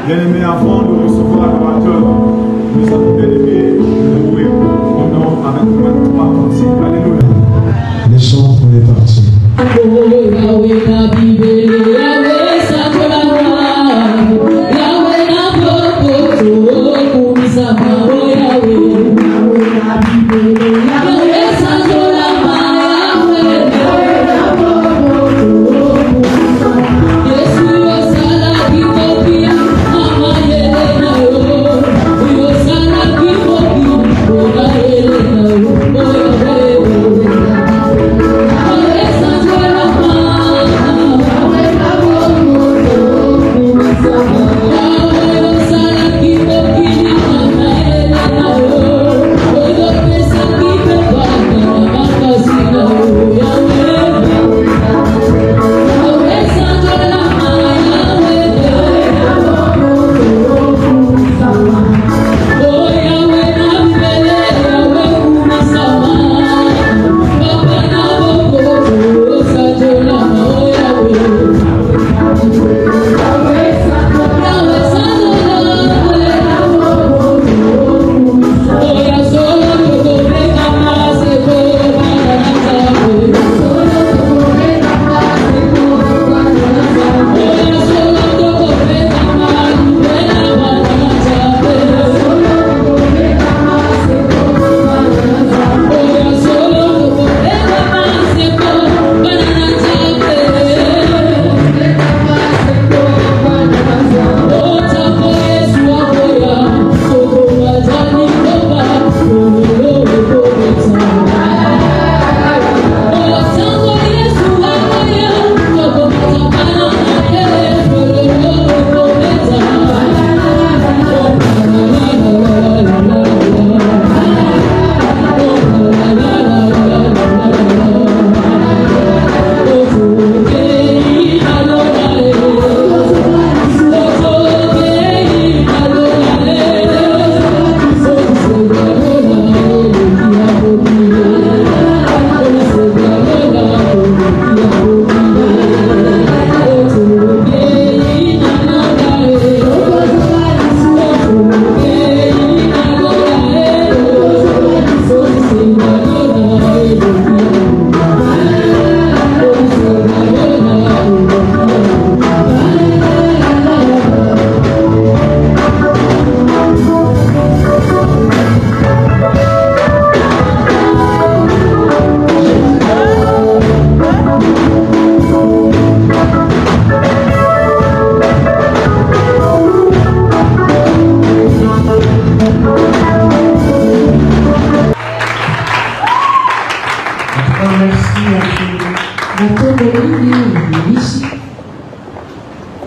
Bien-aimés, avant de recevoir l'adorateur, nous allons bien-aimés louer mon nom avec le parti. Alléluia. Les chants, on est parti.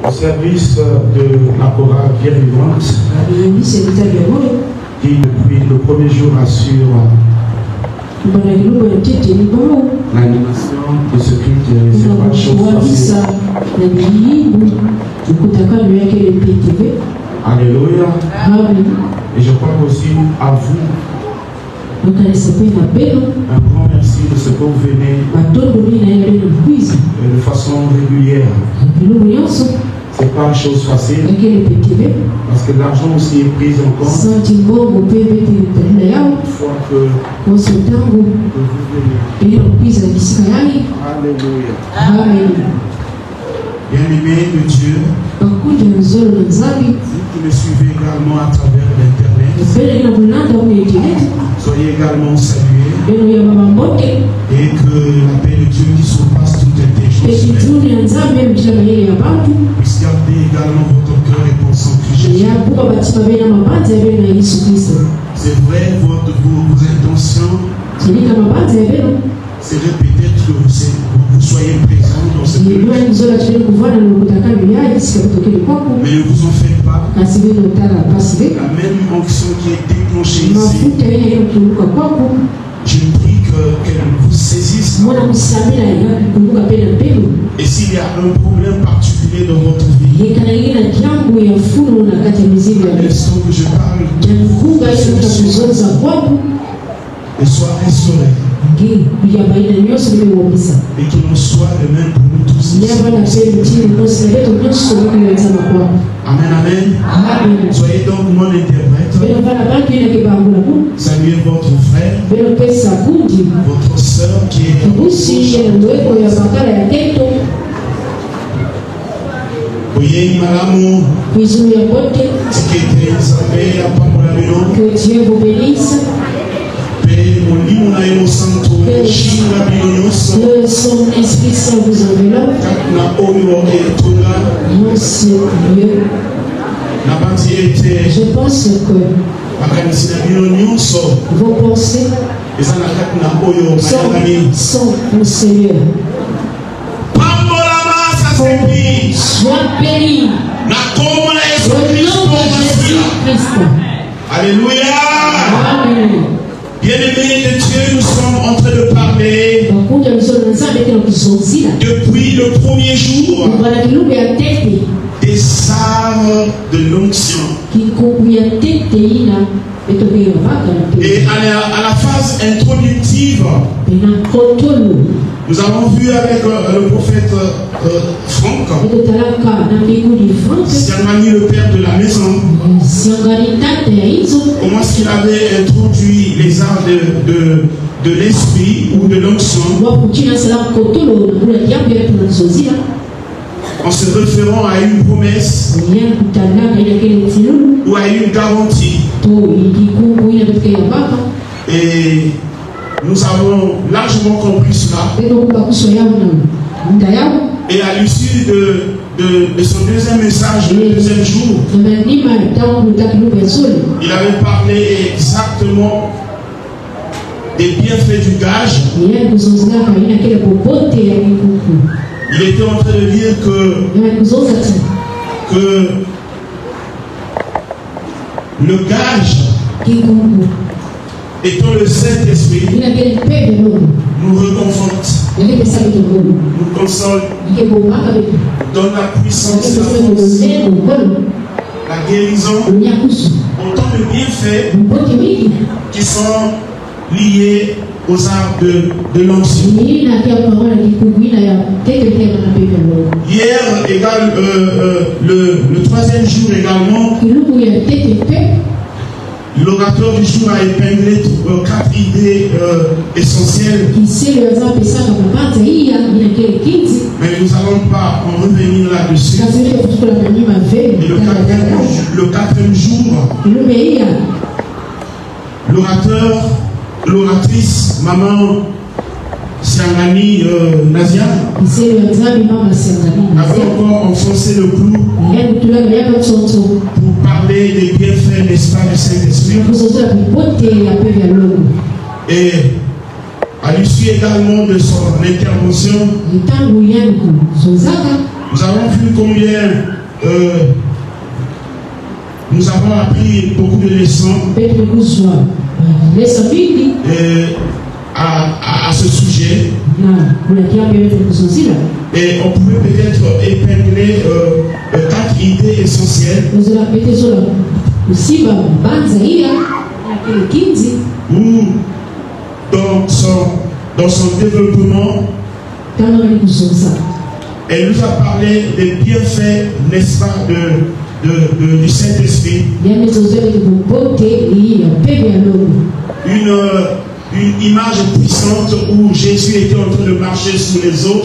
Au service de la chorale Pierre Vivante, qui depuis le premier jour assure l'animation de ce culte, c'est pas chose facile. Alléluia. Et je crois aussi à vous un grand merci de ce que vous venez de façon régulière. C'est pas une chose facile parce que l'argent aussi est pris en compte. Une fois que vous venez. Alléluia. Bien-aimés de Dieu, vous qui me suivez également à travers l'internet, soyez également salués et que la paix de Dieu qui surpasse toute intelligence puisse garder également votre cœur et pensée en Christ Jésus. C'est vrai, vos intentions, c'est peut-être que vous soyez présents dans cette culte. Mais ne vous en faites pas. La même onction qui est déclenchée ici, je prie qu'elle vous saisisse. Et s'il y a un problème particulier dans votre vie, à l'instant que je parle, et soit restauré. Et qu'il en soit de même pour nous tous. Amen, amen. Soyez donc mon interprète. Saluez votre frère, votre soeur qui est que Dieu vous bénisse. Que son Esprit Saint vous enveloppe. Monsieur Dieu, je pense que vos pensées sont le Seigneur. Sois béni. Au nom de Jésus-Christ. Alléluia. Amen. Bien-aimés de Dieu, nous sommes en train de parler depuis le premier jour des arts de l'onction. Et à la phase introductive, nous avons vu avec le prophète Franck, Siangani, le père de la maison, comment est-ce qu'il avait introduit les arts de l'esprit ou de l'onction en se référant à une promesse ou à une garantie. Et nous avons largement compris cela. Et à l'issue de son deuxième message, le deuxième jour, il avait parlé exactement des bienfaits du gage. Il était en train de dire que le gage étant le Saint-Esprit nous réconforte, nous console, donne la puissance, la force, la guérison, autant de bienfaits qui sont liés aux arts de l'onction. Hier, le troisième jour également, l'orateur du jour a épinglé 4 idées essentielles. Mais nous n'allons pas en revenir là-dessus. Et le quatrième jour, l'oratrice, maman Siangani Nazia, avait encore enfoncé le clou pour parler des bienfaits, n'est-ce pas, du Saint-Esprit. Et à l'issue également de son intervention, nous avons vu combien nous avons appris beaucoup de leçons à ce sujet. Et on pouvait peut-être épingler 4 idées essentielles où dans son développement, elle nous a parlé des bienfaits, n'est-ce pas, du Saint-Esprit. Une image puissante où Jésus était en train de marcher sur les eaux.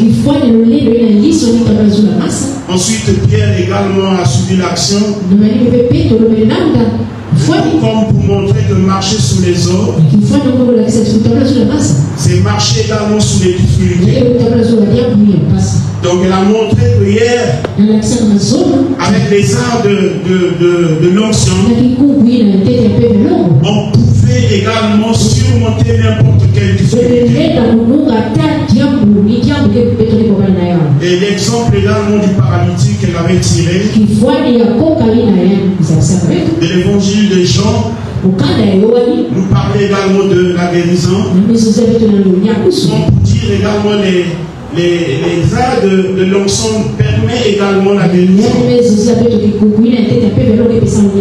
Ensuite, Pierre également a suivi l'action. Comme pour montrer que marcher sur les eaux, c'est marcher également sur les difficultés. Donc elle a montré que hier, avec les arts de l'onction, on pouvait également surmonter n'importe quelle difficulté. Et l'exemple également du paralytique qu'elle avait tiré de l'évangile de Jean nous parlait également de la guérison. On peut dire également les arts de l'onction permet également la guérison.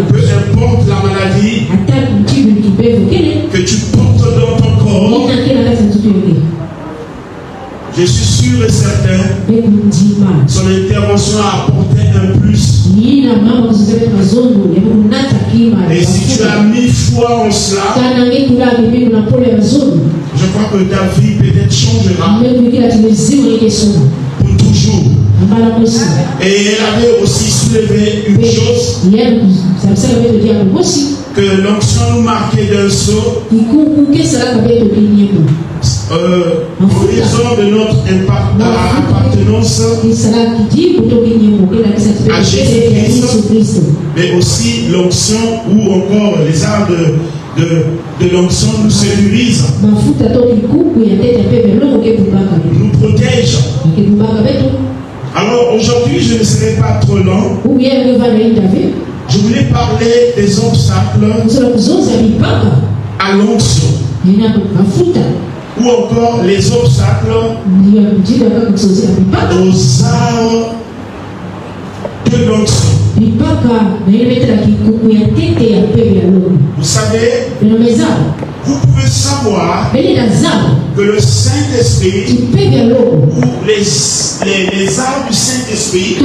Peu importe la maladie que tu portes dans ton corps, Son intervention a apporté un plus. Et si tu as mis foi en cela, je crois que ta vie peut-être changera pour toujours. Et elle avait aussi soulevé une chose, que l'onction nous marquait d'un saut en raison de notre appartenance à Jésus-Christ, mais aussi l'onction ou encore les arts de l'onction nous sécurisent, nous protègent. Alors aujourd'hui, je ne serai pas trop long. Je voulais parler des obstacles à l'onction, ou encore les obstacles aux arts de l'onction. Vous savez, vous pouvez savoir que le Saint-Esprit ou les arts du Saint-Esprit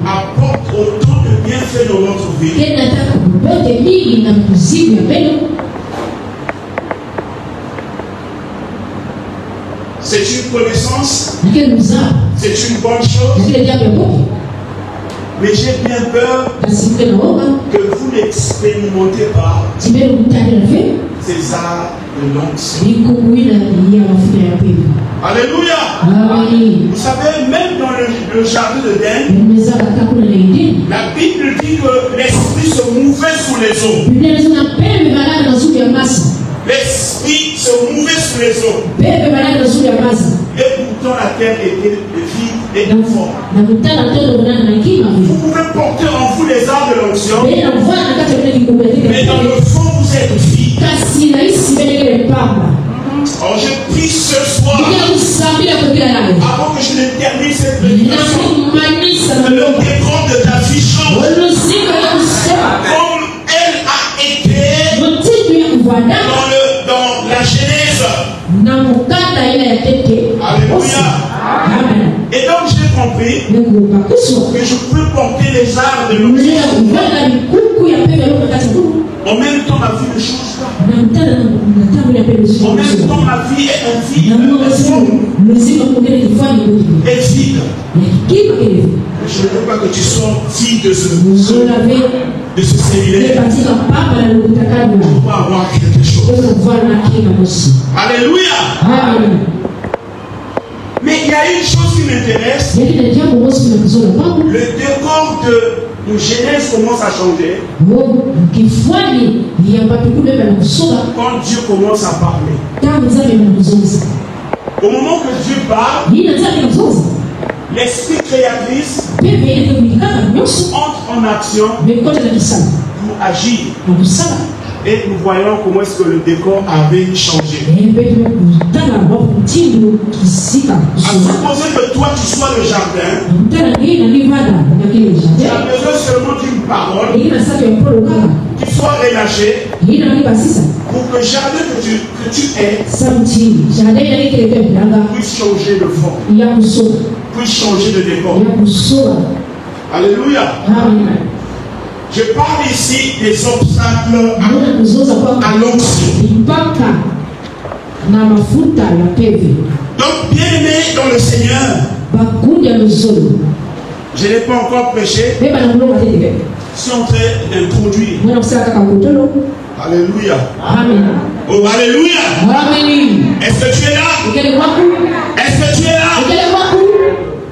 apportent autant de bienfaits dans votre vie. C'est une connaissance, c'est une bonne chose. Mais j'ai bien peur que vous n'expérimentez pas ces arts de l'onction. Alléluia. Vous savez, même dans le jardin d'Éden, la Bible dit que l'esprit se mouvait sous les eaux. L'esprit se mouvait sous les eaux. Et pourtant la terre était vide et informe. Vous pouvez porter en vous les arts de l'onction, mais dans le fond vous êtes vide. Alors je prie ce soir, avant que je ne termine cette prédication, que le décor de ta vie change. Comme elle a été dans la Genèse. Alléluia. Et donc j'ai compris que je peux porter les arts de l'onction. En même temps, ma vie ne change pas. En même temps, ma vie est un vide. Est vide. Je ne veux pas que tu sois vide de ce séminaire. Tu dois avoir quelque chose. Alléluia. Mais il y a une chose qui m'intéresse. Le décor de Genèse commence à changer. Quand Dieu commence à parler. Au moment que Dieu parle, l'esprit créatrice entre en action pour agir. Et nous voyons comment est-ce que le décor avait changé. À supposer que toi tu sois le jardin, tu as besoin seulement d'une parole qui soit relâchée pour que le jardin que tu es puisse changer de forme, puisse changer de décor. Alléluia. Je parle ici des obstacles à l'onction. Donc, bien aimé dans le Seigneur, je n'ai pas encore prêché. Je suis en train d'introduire. Alléluia. Oh, alléluia. Est-ce que tu es là? Est-ce que tu es là?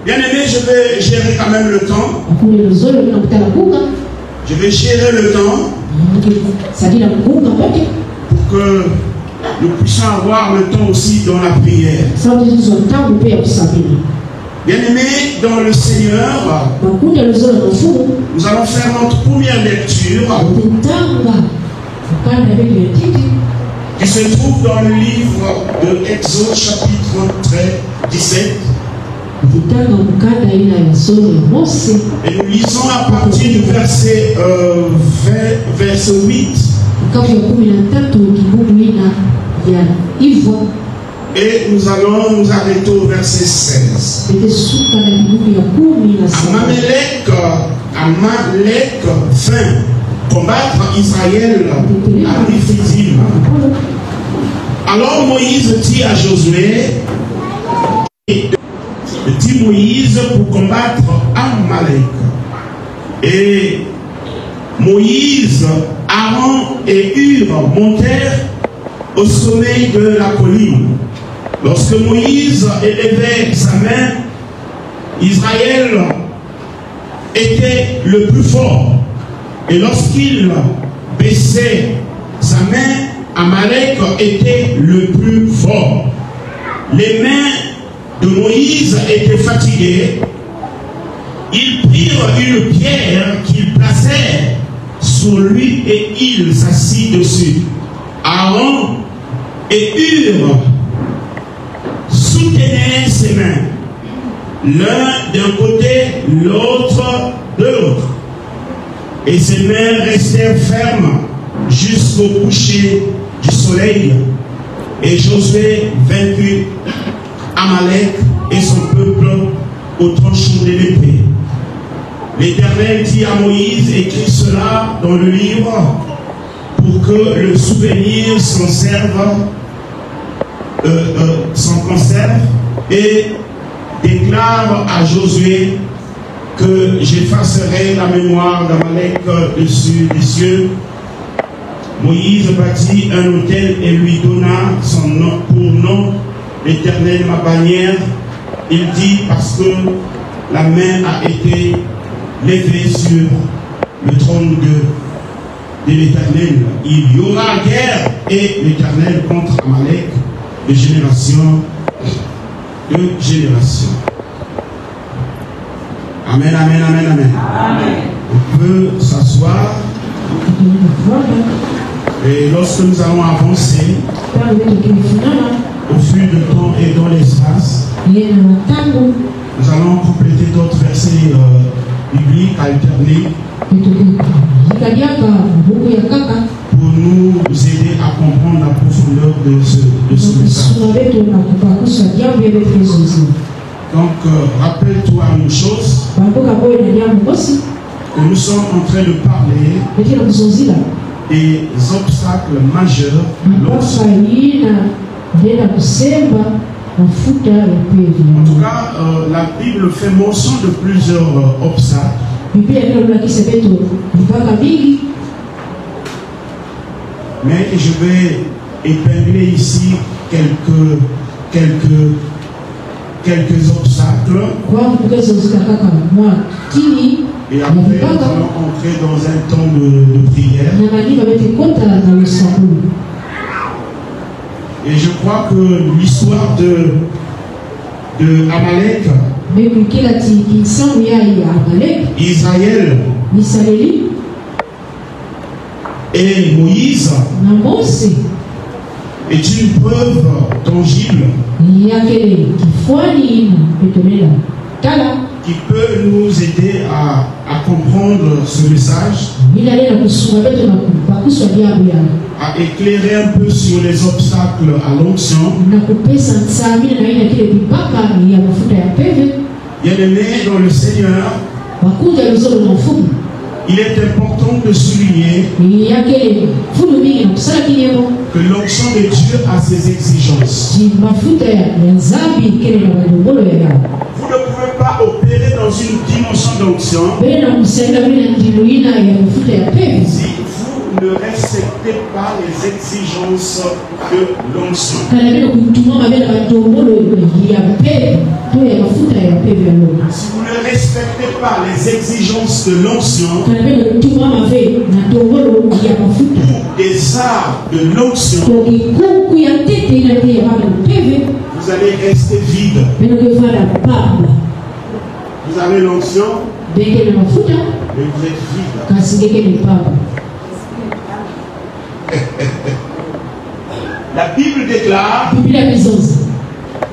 Bien aimé, je vais gérer quand même le temps. Je vais gérer le temps pour que nous puissions avoir le temps aussi dans la prière. Bien aimé dans le Seigneur, nous allons faire notre première lecture qui se trouve dans le livre de Exode chapitre 17. Et nous lisons à partir du verset 8. Et nous allons nous arrêter au verset 16. Amalek vint combattre Israël à Riphidim. Alors Moïse dit à Josué, dit Moïse pour combattre Amalek. Et Moïse, Aaron et Hur montèrent au sommet de la colline. Lorsque Moïse élevait sa main, Israël était le plus fort. Et lorsqu'il baissait sa main, Amalek était le plus fort. Les mains de Moïse étaient fatiguées. Ils prirent une pierre qu'ils placèrent sur lui et il s'assit dessus. Aaron et Hur soutenaient ses mains, l'un d'un côté, l'autre de l'autre. Et ses mains restèrent fermes jusqu'au coucher du soleil. Et Josué vaincut Amalek et son peuple au tranchant de l'épée. L'Éternel dit à Moïse, écris cela dans le livre pour que le souvenir s'en conserve, et déclare à Josué que j'effacerai la mémoire d'Amalek dessus des cieux. Moïse bâtit un autel et lui donna son nom pour nom, l'Éternel ma bannière. Il dit, parce que la main a été levée sur le trône de l'Éternel. Il y aura guerre et l'Éternel contre Amalek de génération de génération. Amen, amen, amen, amen. Amen. On peut s'asseoir. Et lorsque nous allons avancer au fil du temps et dans l'espace, nous allons compléter d'autres versets bibliques alternés pour nous aider à comprendre la profondeur de ce message. Donc, rappelle-toi une chose, que nous sommes en train de parler des obstacles majeurs en tout cas, la Bible fait mention de plusieurs obstacles. Mais je vais épingler ici quelques obstacles. Et après, nous allons entrer dans un temps de prière. Et je crois que l'histoire de Amalek, Israël et Moïse est une preuve tangible qui peut nous aider à comprendre ce message, à éclairer un peu sur les obstacles à l'onction. Bien-aimés dans le Seigneur, il est important de souligner que l'onction de Dieu a ses exigences. Vous ne pouvez pas opérer dans une dimension d'onction si vous ne respectez pas les exigences de l'onction. Si vous ne respectez pas les exigences de l'onction ou des arts de l'onction, vous allez rester vide. Vous avez l'onction, mais vous êtes vide. La Bible déclare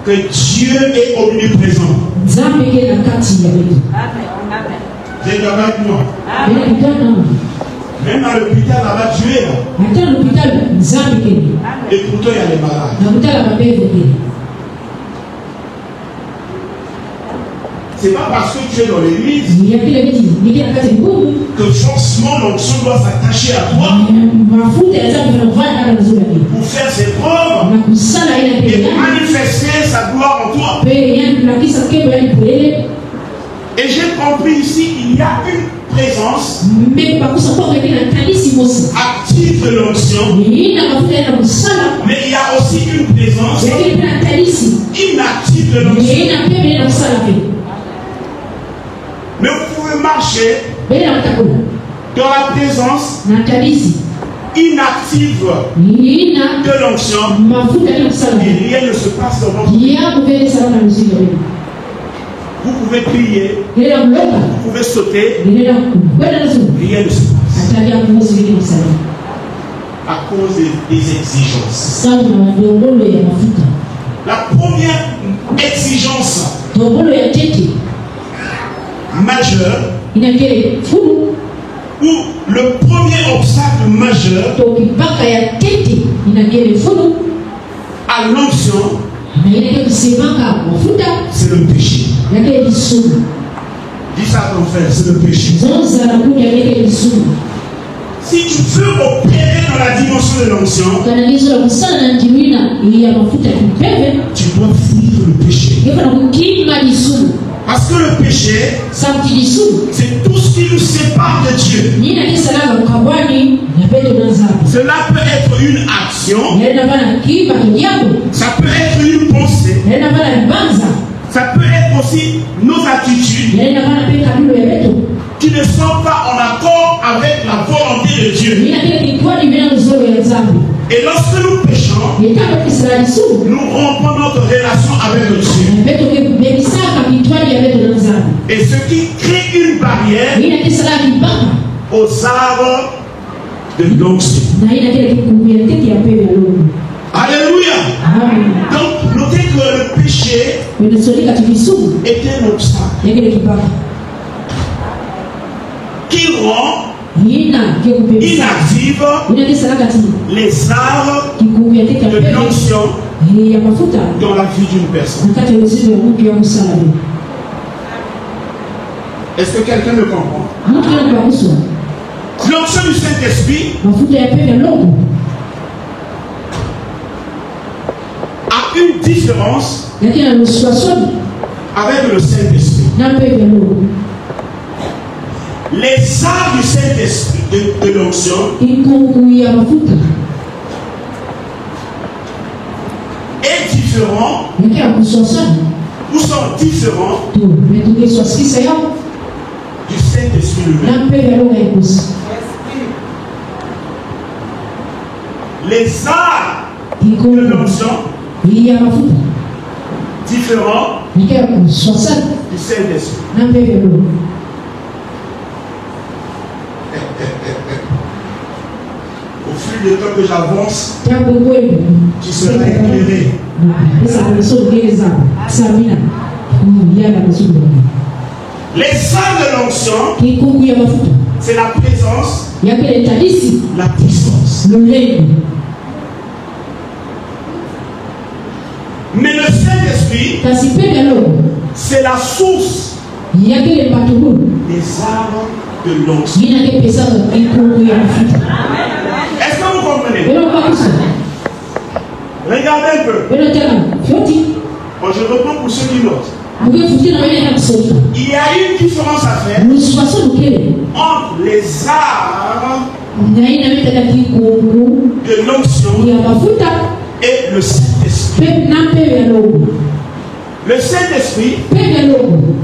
que Dieu est omniprésent. Vous êtes avec moi? Même à l'hôpital, là-bas, Dieu est là. Et pourtant, il y a les malades. c'est pas parce que tu es dans l'église que forcément l'onction doit s'attacher à toi pour faire ses preuves et manifester sa gloire en toi. Et j'ai compris ici qu'il y a une présence active de l'onction, mais il y a aussi une présence inactive de l'onction. Mais vous pouvez marcher dans la présence inactive de l'onction et rien ne se passe dans votre vie. Vous pouvez crier, vous pouvez sauter, rien ne se passe à cause des exigences. La première exigence majeure, ou le premier obstacle majeur à l'onction, c'est le péché. Dis ça à ton frère, c'est le péché. Si tu veux opérer dans la dimension de l'onction, tu dois fuir le péché. Parce que le péché, c'est tout ce qui nous sépare de Dieu. Cela peut être une action, ça peut être une pensée, ça peut être aussi nos attitudes qui ne sont pas en accord avec la volonté de Dieu. Et lorsque nous péchons, nous rompons notre relation avec le Dieu. Et ce qui crée une barrière aux arbres de l'onction. Alléluia. Donc, notez que le péché est un obstacle qui rend inactive les arbres de l'onction dans la vie d'une personne. Est-ce que quelqu'un me comprend? L'onction du Saint-Esprit a une différence avec le Saint-Esprit. Les arts du Saint-Esprit de l'onction est différent ou sont différents du Saint-Esprit lui-même. Les arts de l'onction différents du Saint-Esprit. Au fil du temps que j'avance, tu seras éclairé. Les arts de l'onction, c'est la présence, la puissance. Mais le Saint-Esprit, c'est la source des arts de l'onction. Est-ce que vous comprenez? Regardez un peu. Bon, je reprends pour ceux qui notent. Il y a une différence à faire entre les arts de l'onction et le Saint-Esprit. Le Saint-Esprit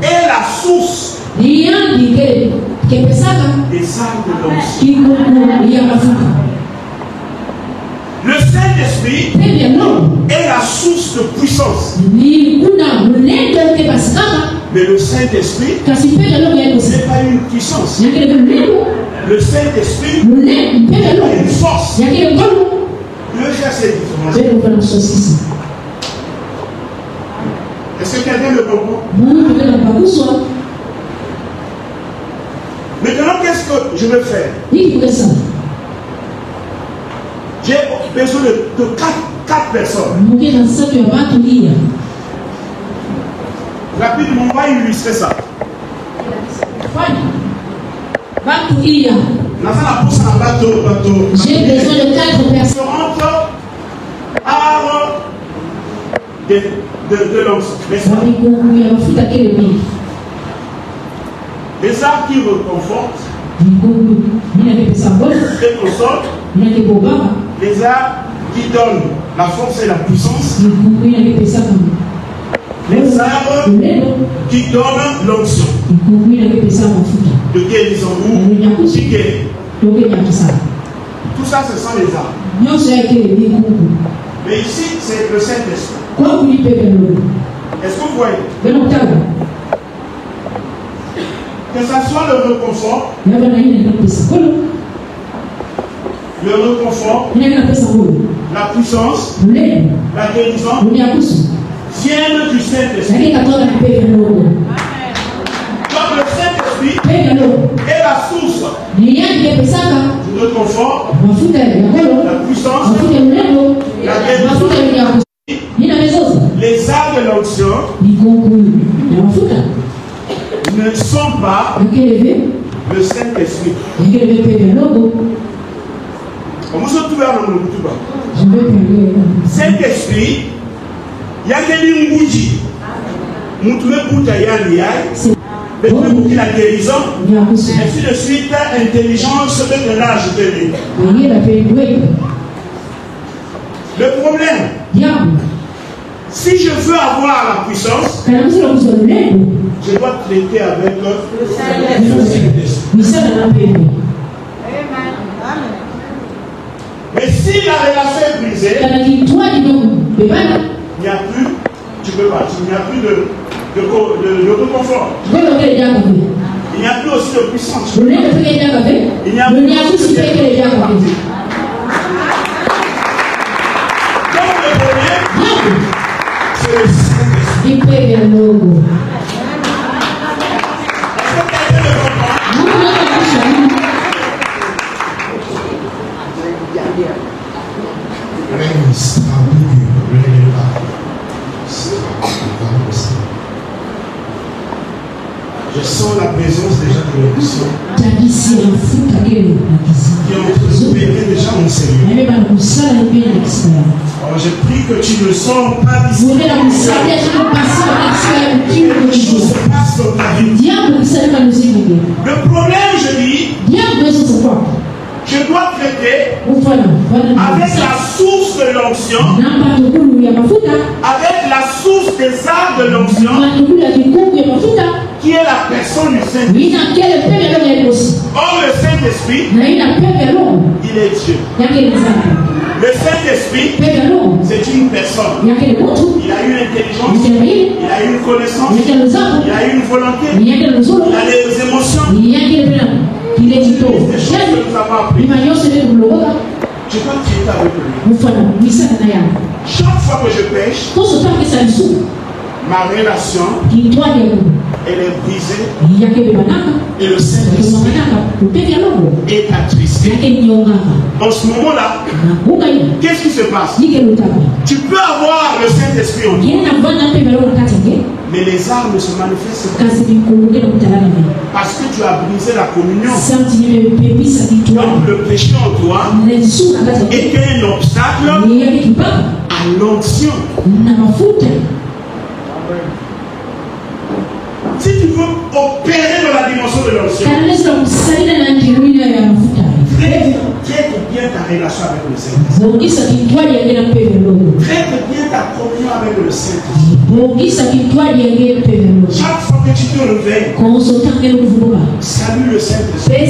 est la source des arts de l'onction. Le Saint-Esprit est la source de puissance. Mais le Saint-Esprit, ce n'est pas une puissance. Le Saint-Esprit est une force. Je vais faire cette différence. Est-ce que quelqu'un me comprend? Maintenant, qu'est-ce que je vais faire? J'ai besoin de 4 personnes. Rapidement, on va illustrer ça. J'ai besoin de 4 personnes. Art de l'onction. Les arts qui reconfortent, les consoles, les arts qui donnent la force et la puissance, les arts qui donnent l'onction, de guérison ou qui guérit. Tout ça, ce sont les arts. Mais ici, c'est le Saint-Esprit. Est-ce que vous voyez? Que ce soit le réconfort, la puissance, la guérison, viennent du Saint-Esprit. Donc le Saint-Esprit est la source du réconfort, la puissance, la guérison. Les arts de l'onction ne sont pas le Saint-Esprit. Saint-Esprit, il y a des bougies. La guérison, ainsi de suite, intelligence de l'âge de lui. Le problème, si je veux avoir la puissance, je dois traiter avec le Saint-Esprit. Mais si la relation est brisée, il n'y a plus, tu peux partir, il n'y a plus de confort. Il n'y a plus aussi de puissance. Il n'y a plus aussi de partir. Donc le problème, c'est le Saint-Esprit. Je sens la présence déjà de l'onction qui ont opéré déjà mon Seigneur. Alors je prie que tu ne sors pas d'ici. Que les choses se passent dans ta vie. Le problème, je dis, je dois traiter avec la source de l'onction, avec la source des arts de l'onction, qui est la personne du Saint-Esprit. Or, le Saint-Esprit, il est Dieu. Le Saint-Esprit, c'est une personne. Il a une intelligence, il a une connaissance, il a une volonté, il a des émotions. Il est du tout. Je dois traiter avec lui. Chaque fois que je pêche, ma relation, elle est brisée. Et le Saint-Esprit est attristé. En ce moment-là, qu'est-ce qui se passe? Tu peux avoir le Saint-Esprit en toi, mais les armes ne se manifestent pas. Parce que tu as brisé la communion. Donc le péché en toi est un obstacle à l'onction. Si tu veux opérer dans la dimension de l'onction, traite bien ta relation avec le Saint-Esprit. Traite bien ta communion avec le Saint-Esprit. Chaque fois que tu te réveilles, salue le Saint-Esprit.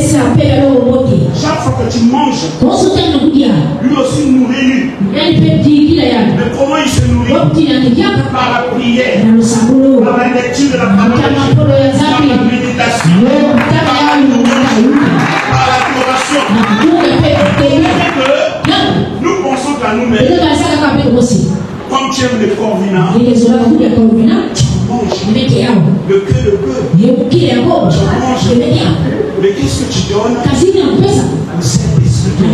Chaque fois que tu manges, lui aussi nourrit. Mais comment il se nourrit? Par la prière, par la lecture de la parole de Dieu, par la méditation, par l'adoration. Nous pensons qu'à nous-mêmes, comme tu aimes les corvinats, tu manges le cœur de bœuf, tu manges, mais qu'est-ce que tu donnes? Le Saint-Esprit.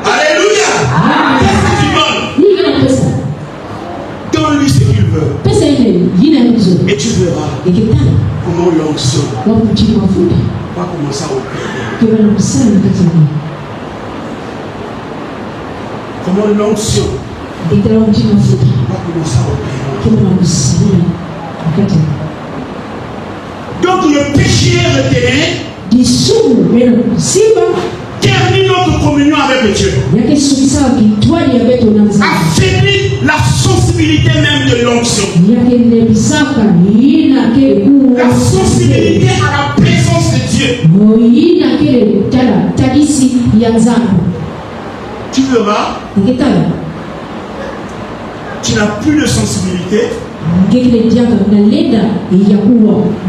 Alléluia. Qu'est-ce que tu donnes? peu. Et tu verras comment l'onction va commencer à opérer. Comment l'onction va commencer à opérer. Donc le péché retiré termine notre communion avec Dieu. Affaiblit la sensibilité même de l'onction. La sensibilité à la présence de Dieu. Tu verras, tu n'as plus de sensibilité.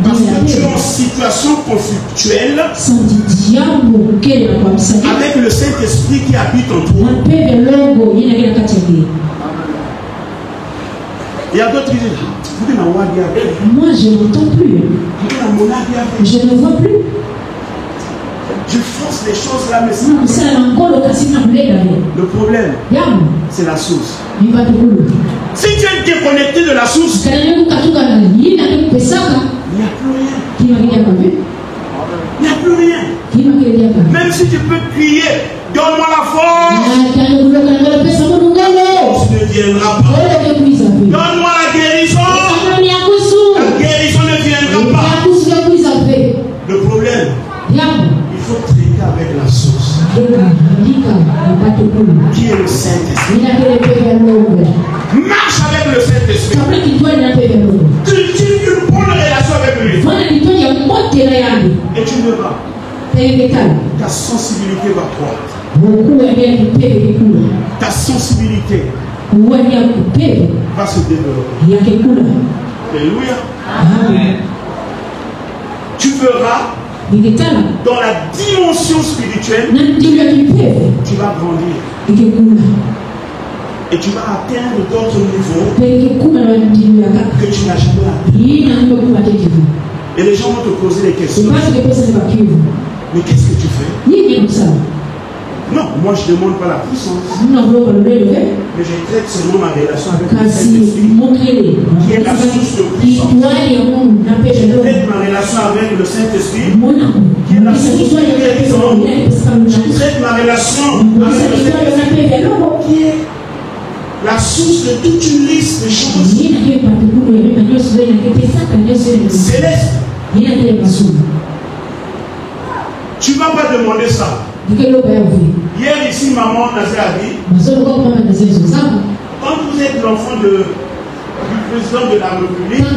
Parce que tu es en situation conflictuelle avec le Saint-Esprit qui habite en toi. Il y a d'autres qui disent, moi je n'entends plus, je ne vois plus. Je force les choses là, mais c'est le problème, c'est la source. Si tu es déconnecté de la source, il n'y a plus rien. Il n'y a plus rien. Même si tu peux crier, donne-moi la force, tu ne viendras pas. Donne-moi la guérison, la guérison ne viendra pas. Le problème, il faut traiter avec la source qui est le Saint-Esprit. Marche avec le Saint-Esprit. Cultive une bonne relation avec lui. Et tu verras, ta sensibilité va croître. Ta sensibilité va se développer. Alléluia. Tu verras, dans la dimension spirituelle, tu vas grandir. Et tu vas atteindre d'autres niveaux que tu n'as jamais atteint. Et les gens vont te poser des questions. Mais qu'est-ce que tu fais? Non, moi je ne demande pas la puissance. Mais je traite seulement ma relation avec le Saint-Esprit, qui est la source de puissance. Je traite ma relation avec le Saint-Esprit, qui est la source de guérison. Je traite ma relation avec le Saint-Esprit, qui est la source de toute une liste de choses célestes. Tu ne vas pas demander ça. Hier ici, maman Nazé a dit, quand vous êtes l'enfant du président de la République,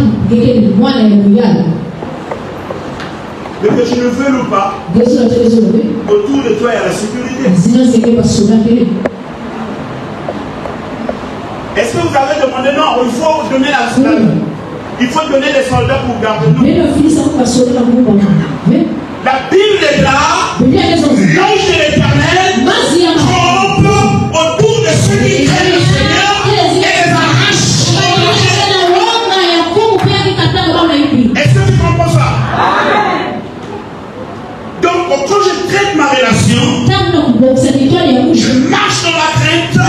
mais que tu ne veux ou pas, autour de toi il y a la sécurité. Est-ce que vous avez demandé? Non, il faut donner il faut donner les soldats pour garder nous. La Bible est là. L'ange de l'Éternel trompe autour de ceux qui craignent le Seigneur et les arrache. Est-ce que tu comprends ça? Donc, quand je traite ma relation, je marche dans la crainte de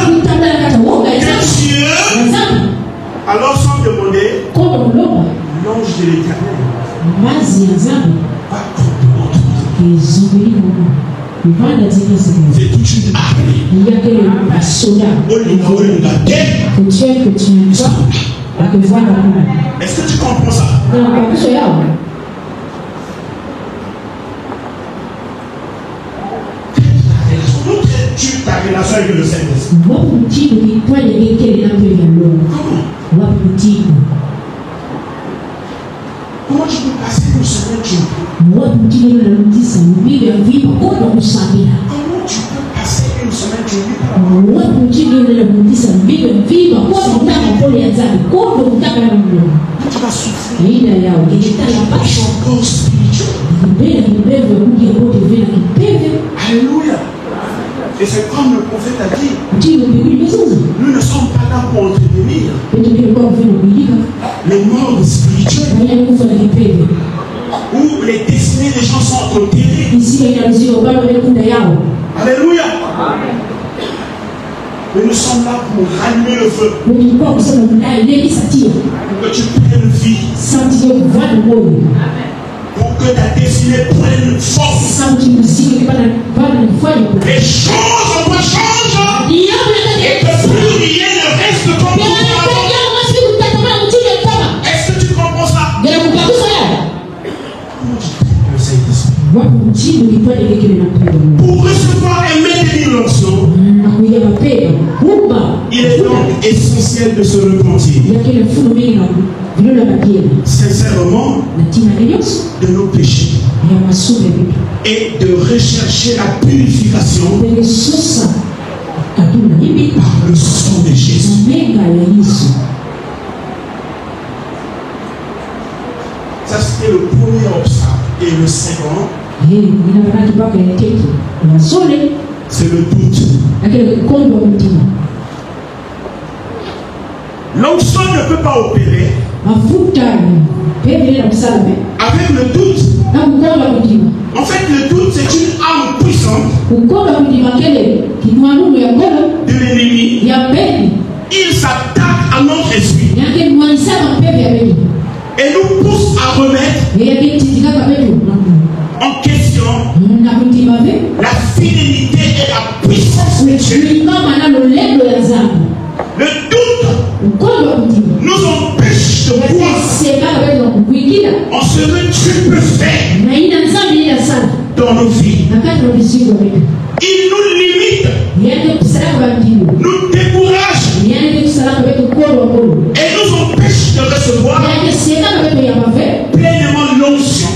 Dieu. Alors, sans demander, l'ange de l'Éternel va c'est toute une armée. Est-ce que tu comprends ça? Comment traites-tu ta relation avec le Saint-Esprit? Comment tu peux passer une semaine tu Comment tu peux passer une semaine tu tu vas souffrir. Tu vas pas encore spirituel. Alléluia. Et c'est comme le prophète a dit, nous ne sommes pas là pour entretenir les morts spirituels où les destinées des gens sont enterrées. Alléluia. Mais nous sommes là pour rallumer le feu. Pour que tu prennes vie. Pour que ta destinée prenne force. Les choses changent. Et que plus rien ne reste comme toi. Est-ce que tu comprends ça? Pour recevoir et maintenir l'onction, il est donc essentiel de se repentir sincèrement de nos péchés et de rechercher la purification par le sang de Jésus. Ça, c'était le premier obstacle. Et le second, c'est le doute. L'onction ne peut pas opérer avec le doute. En fait, le doute, c'est une arme puissante de l'ennemi. Il s'attaque à notre esprit et nous pousse à remettre en question la fidélité et la puissance de Dieu. Le doute nous empêche de voir en ce que Dieu peut faire dans nos vies. Il nous limite, nous décourage et nous empêche de recevoir pleinement l'onction.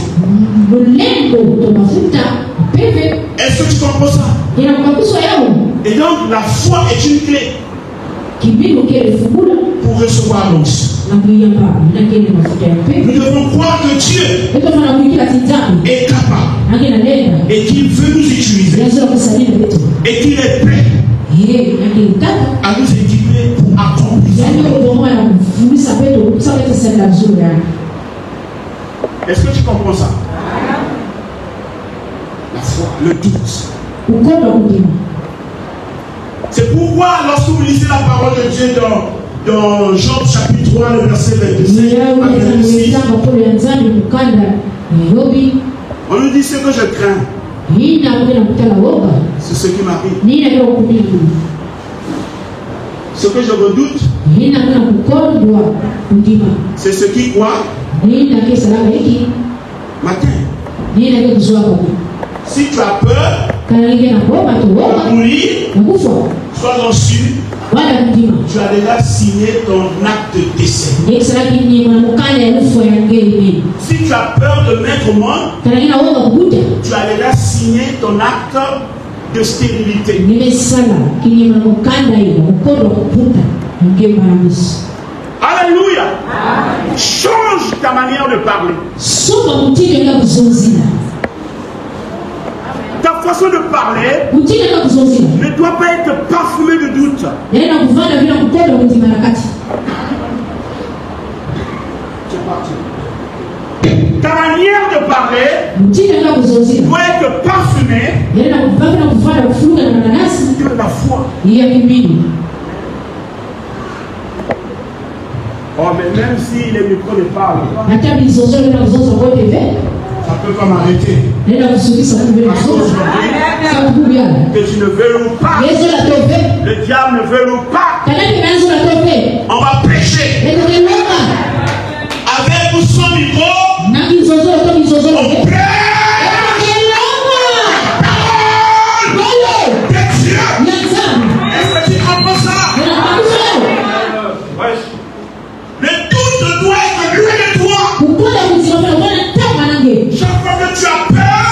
Est-ce que tu comprends ça? Et donc la foi est une clé pour recevoir l'onction. Nous devons croire que Dieu est capable et qu'il veut nous utiliser et qu'il est prêt à nous équiper pour accomplir ça. Est-ce que tu comprends ça? La foi, le doute. C'est pourquoi lorsque vous lisez la parole de Dieu dans Job chapitre 3, le verset 26, on nous dit ce que je crains. C'est ce qui m'arrive. Ce que je redoute, c'est ce qui quoi? Matin. Si tu as peur de mourir, sois sûr, tu as déjà signé ton acte de décès. Si tu as peur de mettre au monde, tu as déjà signé ton acte de stérilité. Alléluia. Change ta manière de parler. Ta façon de parler ne doit pas être parfumée de doute. Ta manière de parler doit être parfumée de la foi. Oh, mais même si les micros ne parlent, ça ne peut pas m'arrêter. Parce qu'aujourd'hui, que tu ne verrouilles pas, le diable ne verrouille pas. On va prêcher. Avec ou sans micro, on prêche la parole de Dieu. Est-ce que tu comprends ça? Le doute doit être loin de toi. Chaque fois que tu as peur,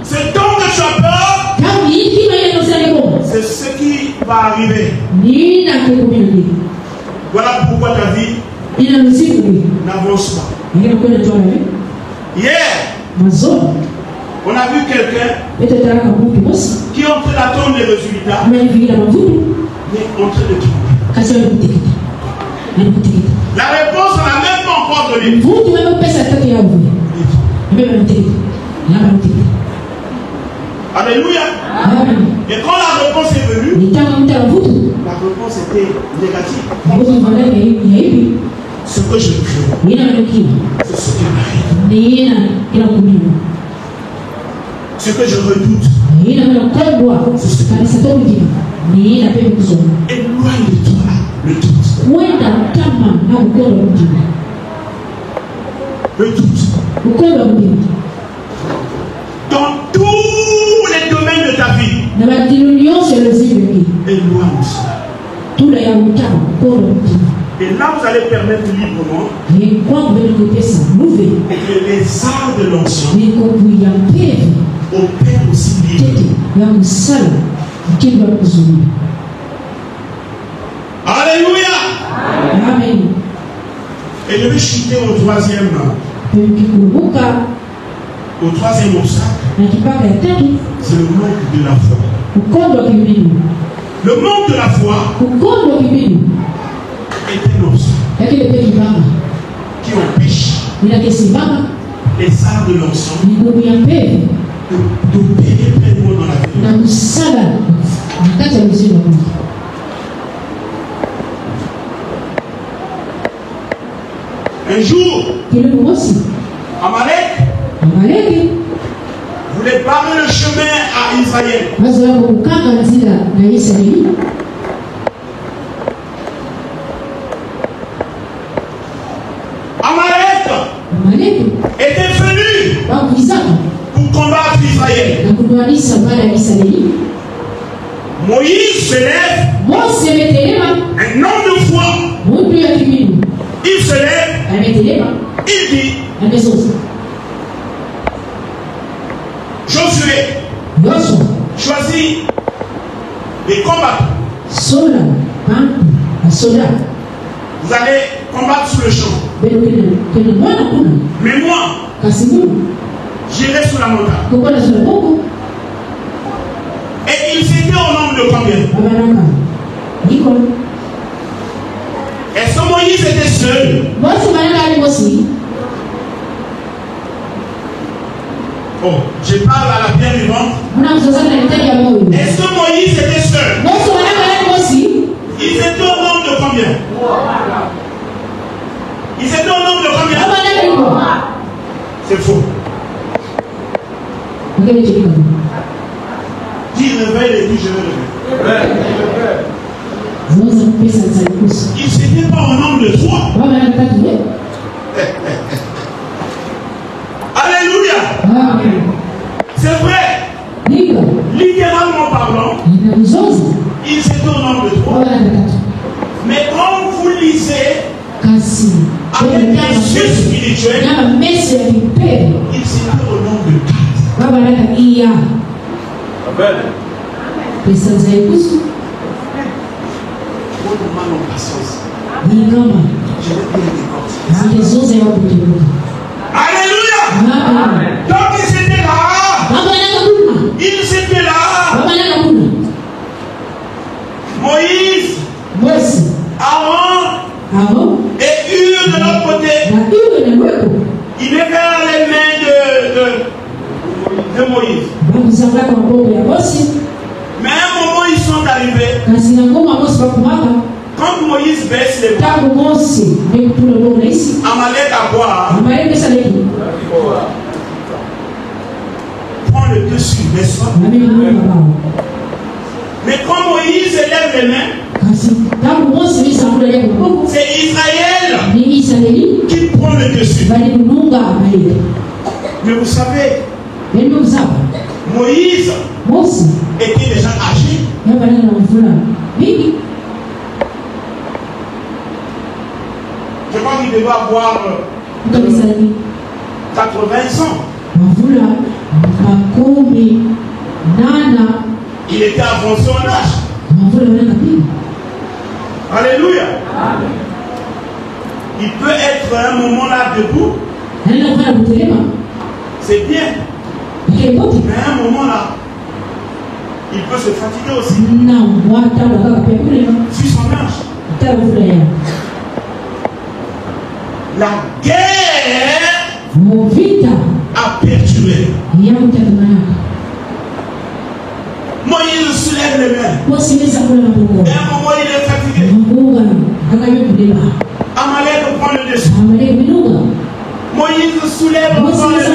c'est donc que tu as peur, c'est ce qui va arriver. Voilà pourquoi ta vie n'avance pas. Hier, on a vu quelqu'un qui est en train d'attendre les résultats, mais en train de tomber. La réponse, on n'a même pas encore donné. Alléluia. Et quand la réponse est venue, la réponse était négative. Ce que je veux, c'est ce qui m'arrive. Ce que je redoute, c'est ce qui m'arrive. Éloigne de toi le doute. Le doute. Dans tous les domaines de ta vie, éloigne ça. Et là, vous allez permettre librement et que les arts de l'onction opèrent aussi librement. Alléluia. Amen. Et je vais chuter au troisième obstacle. C'est le manque de la foi. Le manque de la foi est un obstacle qui empêche les arts de l'onction d'opérer pleinement dans la vie. Un jour, Amalek voulait barrer le chemin à Israël. Amalek était venu pour combattre Israël. Moïse se lève, un homme de foi. Il se lève, il dit, Josué choisit des combattants. Vous allez combattre sur le champ. Mais moi, j'irai sur la montagne. Et ils étaient au nombre de combien? Est-ce que Moïse était seul? Oh, je parle à la pierre vivante. Est-ce que Moïse était seul? Ils étaient au nombre de combien? Ils étaient au nombre de combien? C'est faux. Dis réveille et puis je vais lever. Ils n'étaient pas au nombre de 3. Alléluia. C'est vrai. Littéralement parlant, ils étaient au nombre de 3. Mais quand vous lisez avec un yeux spirituel, ils étaient au nombre de 4. Amen. Alléluia. Donc ils étaient là. Ils étaient là. Moïse, Aaron et Hur de l'autre côté. Il est vers les mains de Moïse. Mais à un moment ils sont arrivés. Quand Moïse baisse les bras, Amalek à boire, prend le dessus, n'est-ce pas? Mais quand Moïse élève les mains, c'est Israël qui prend le dessus. Mais vous savez, Moïse était déjà âgé. Je crois qu'il devait avoir 80 ans. Il était avancé en âge. Alléluia. Il peut être à un moment là debout. C'est bien. Mais à un moment là, il peut se fatiguer aussi. Sur son âge. La guerre a perturbé. Moïse soulève les mains. Et à un moment, il est fatigué. Amalek prend le dessus. Moïse soulève encore les mains.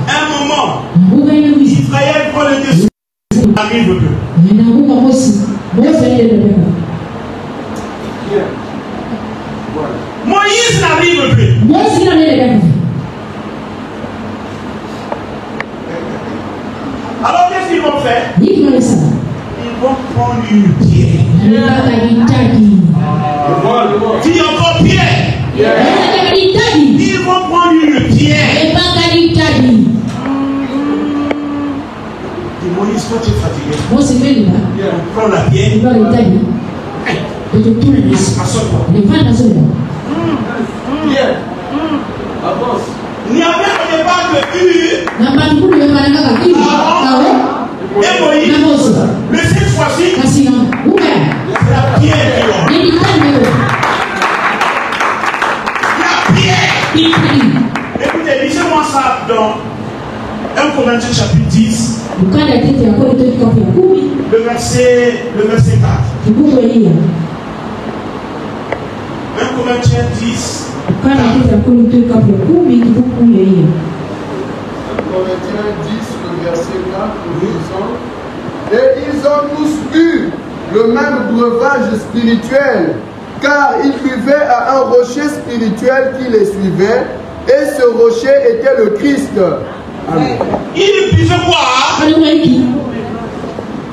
À un moment, Israël prend le dessus. Il arrive peu. Moïse n'arrive plus. Alors qu'est-ce qu'ils vont faire? Ils vont prendre une pierre. Dis encore pierre. Ils vont prendre une pierre. Et Moïse, quand tu es fatigué, on prend la pierre. Assois-toi. Avance. Il n'y avait au départ que et Moïse. Mais cette fois-ci, c'est la pierre qui est. La pierre. Écoutez, lisez-moi ça dans 1 Corinthiens chapitre 10. Le verset 4. 1 Corinthiens 10. 1 Corinthiens 10, le verset 4, nous disons, et ils ont tous eu le même breuvage spirituel, car ils buvaient à un rocher spirituel qui les suivait, et ce rocher était le Christ. Amen. Ils buvaient quoi?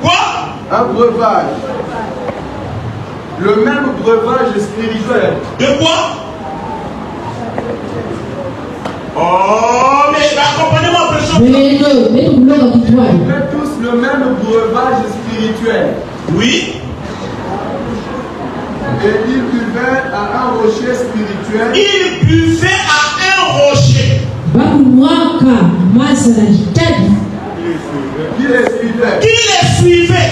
Quoi? Un breuvage. Le même breuvage spirituel. De quoi? Oh, mais accompagnez-moi un peu. Ils buvaient tous le même breuvage spirituel. Oui. Et ils buvaient à un rocher spirituel. Ils buvaient à un rocher. Qui les suivait. Qui les suivait.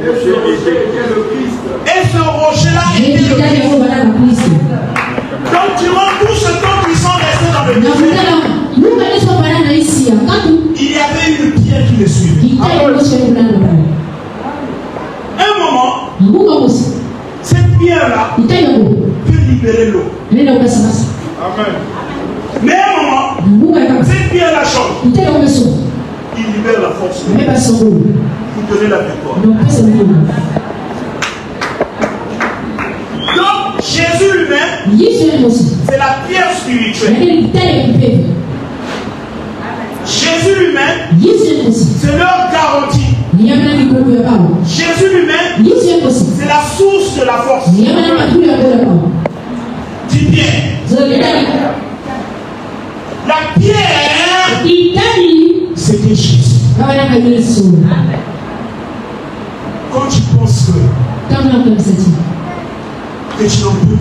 Et ce rocher était le Christ. Et ce rocher-là était le Christ. Donc durant tout ce temps qu'ils sont restés dans le désert, il y avait une pierre qui les suivait. Un moment, cette pierre-là peut libérer l'eau. Amen. Mais un moment, cette pierre-là change. Il libère la force. Vous donnez la victoire. Donc, Jésus lui-même, c'est la pierre spirituelle. Jésus lui-même, c'est leur garantie. Jésus lui-même, c'est la source de la force. Dis bien. La pierre, c'était Jésus. Quand tu penses que tu n'en peux plus,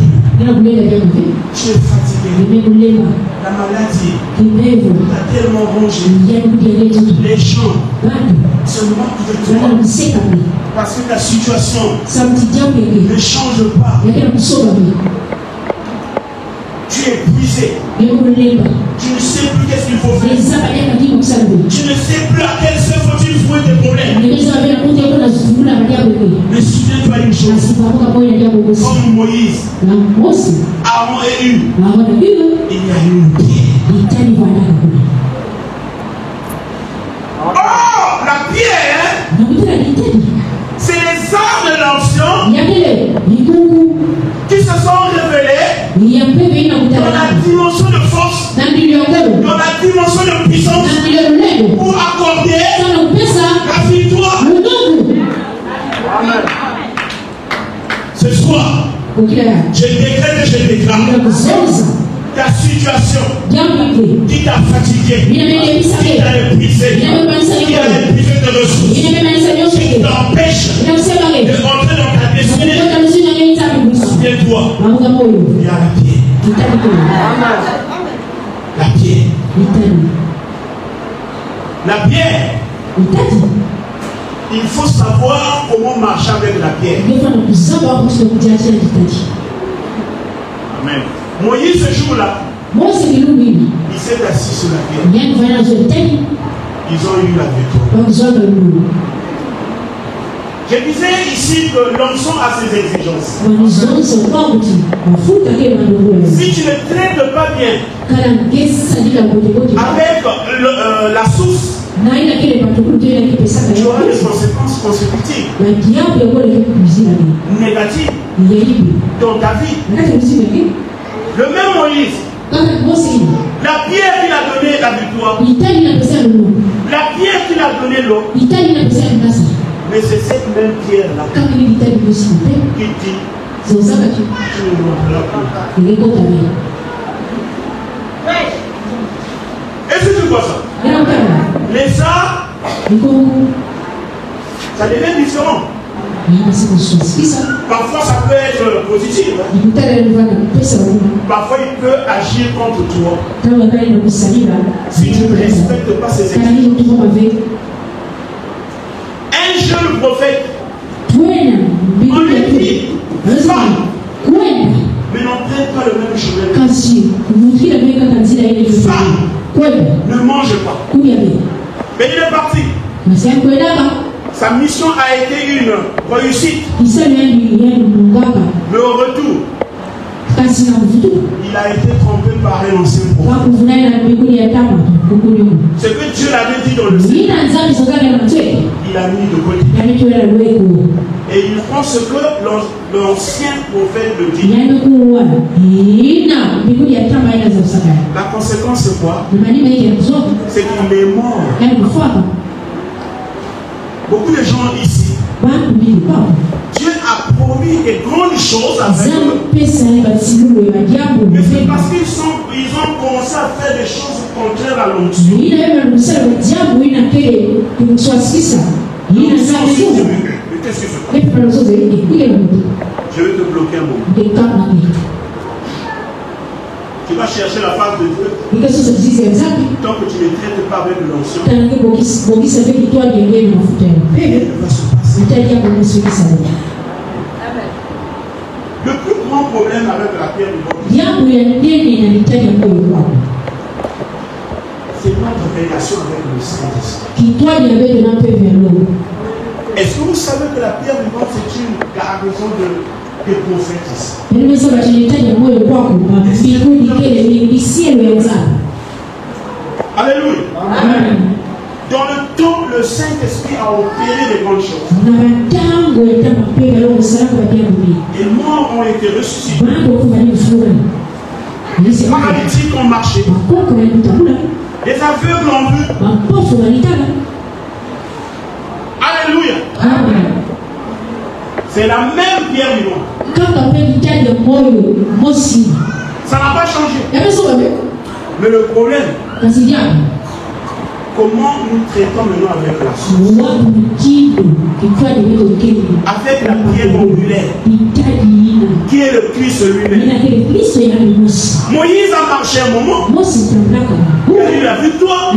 tu es fatigué, la maladie t'a tellement rongé, les gens se moquent de toi parce que ta situation ne change pas. Tu es épuisé. Tu ne sais plus qu'est-ce qu'il faut faire. Tu ne sais plus à quel seul faut-il trouver tes problèmes. Mais souviens-toi une chose. Comme Moïse, Aaron et Hur, il y a une pierre. Oh, la pierre, c'est les armes de l'ancien qui se sont révélées dans la dimension de force, dans la dimension de puissance, pour accorder la victoire. Amen. Ce soir, je décrète et je déclare ta situation qui t'a fatigué, qui t'a épuisé, qui a épuisé tes ressources, qui t'empêche de rentrer dans ta destinée. Souviens-toi, il y a la pierre. La pierre. La pierre. Il faut savoir comment marcher avec la pierre. Amen. Moïse, ce jour-là, il s'est assis sur la pierre. Ils ont eu la victoire. Je disais ici que l'onction a ses exigences. Si tu ne traites pas bien avec la source, tu auras des conséquences consécutives négatives dans ta vie. Le même Moïse, la pierre qu'il a donné la victoire, la pierre qu'il a donné l'eau, mais c'est cette même pierre-là qui dit, tu ne montreras plus. Est-ce que tu vois ça? Mais ça devient différent. Parfois ça peut être positif. Parfois il peut agir contre toi. Si tu ne respectes pas ses exigences. Un jeune prophète, on lui dit, femme, mais n'emprunte pas le même chemin. Femme, ne mange pas. Mais il est parti. Sa mission a été une réussite. Mais au retour, il a été trompé par un ancien prophète. Ce que Dieu l'avait dit dans le ciel, il a mis de côté. Et il prend ce que l'ancien prophète le dit. La conséquence c'est quoi? C'est qu'il est mort. Beaucoup de gens ici, Dieu a promis des grandes choses avec eux. Mais c'est parce qu'ils ont commencé à faire des choses contraires à l'onction. Qu'est-ce que c'est? Je vais te bloquer un moment. Tu vas chercher la face de Dieu. Tant que tu ne traites pas avec l'onction, rien ne va se passer. Le plus grand problème avec la pierre du baptême, c'est notre relation avec le Saint-Esprit. Est-ce que vous savez que la pierre du baptême c'est une cargaison des prophètes ici? Alléluia. Amen. Dans le temps, le Saint-Esprit a opéré des grandes choses. Des morts ont été ressuscités. Les paralytiques ont marché. Les aveugles ont vu. Alléluia. Amen. C'est la même pierre vivante. Ça n'a pas changé. Mais le problème, comment nous traitons maintenant avec la source? Avec la pierre angulaire, qui est le Christ lui-même. Moïse a marché un moment. Il y a eu la victoire.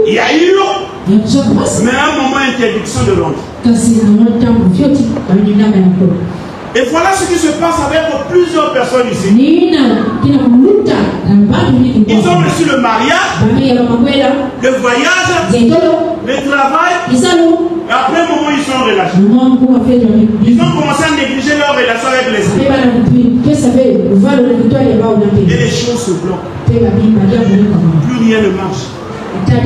Il y a eu l'eau. Mais à un moment, interdiction de l'onction. Et voilà ce qui se passe avec plusieurs personnes ici. Ils ont reçu le mariage, le voyage, le travail. Et après un moment, ils sont relâchés. Ils ont commencé à négliger leur relation avec l'esprit. Et les choses se bloquent. Plus rien ne marche. Je ne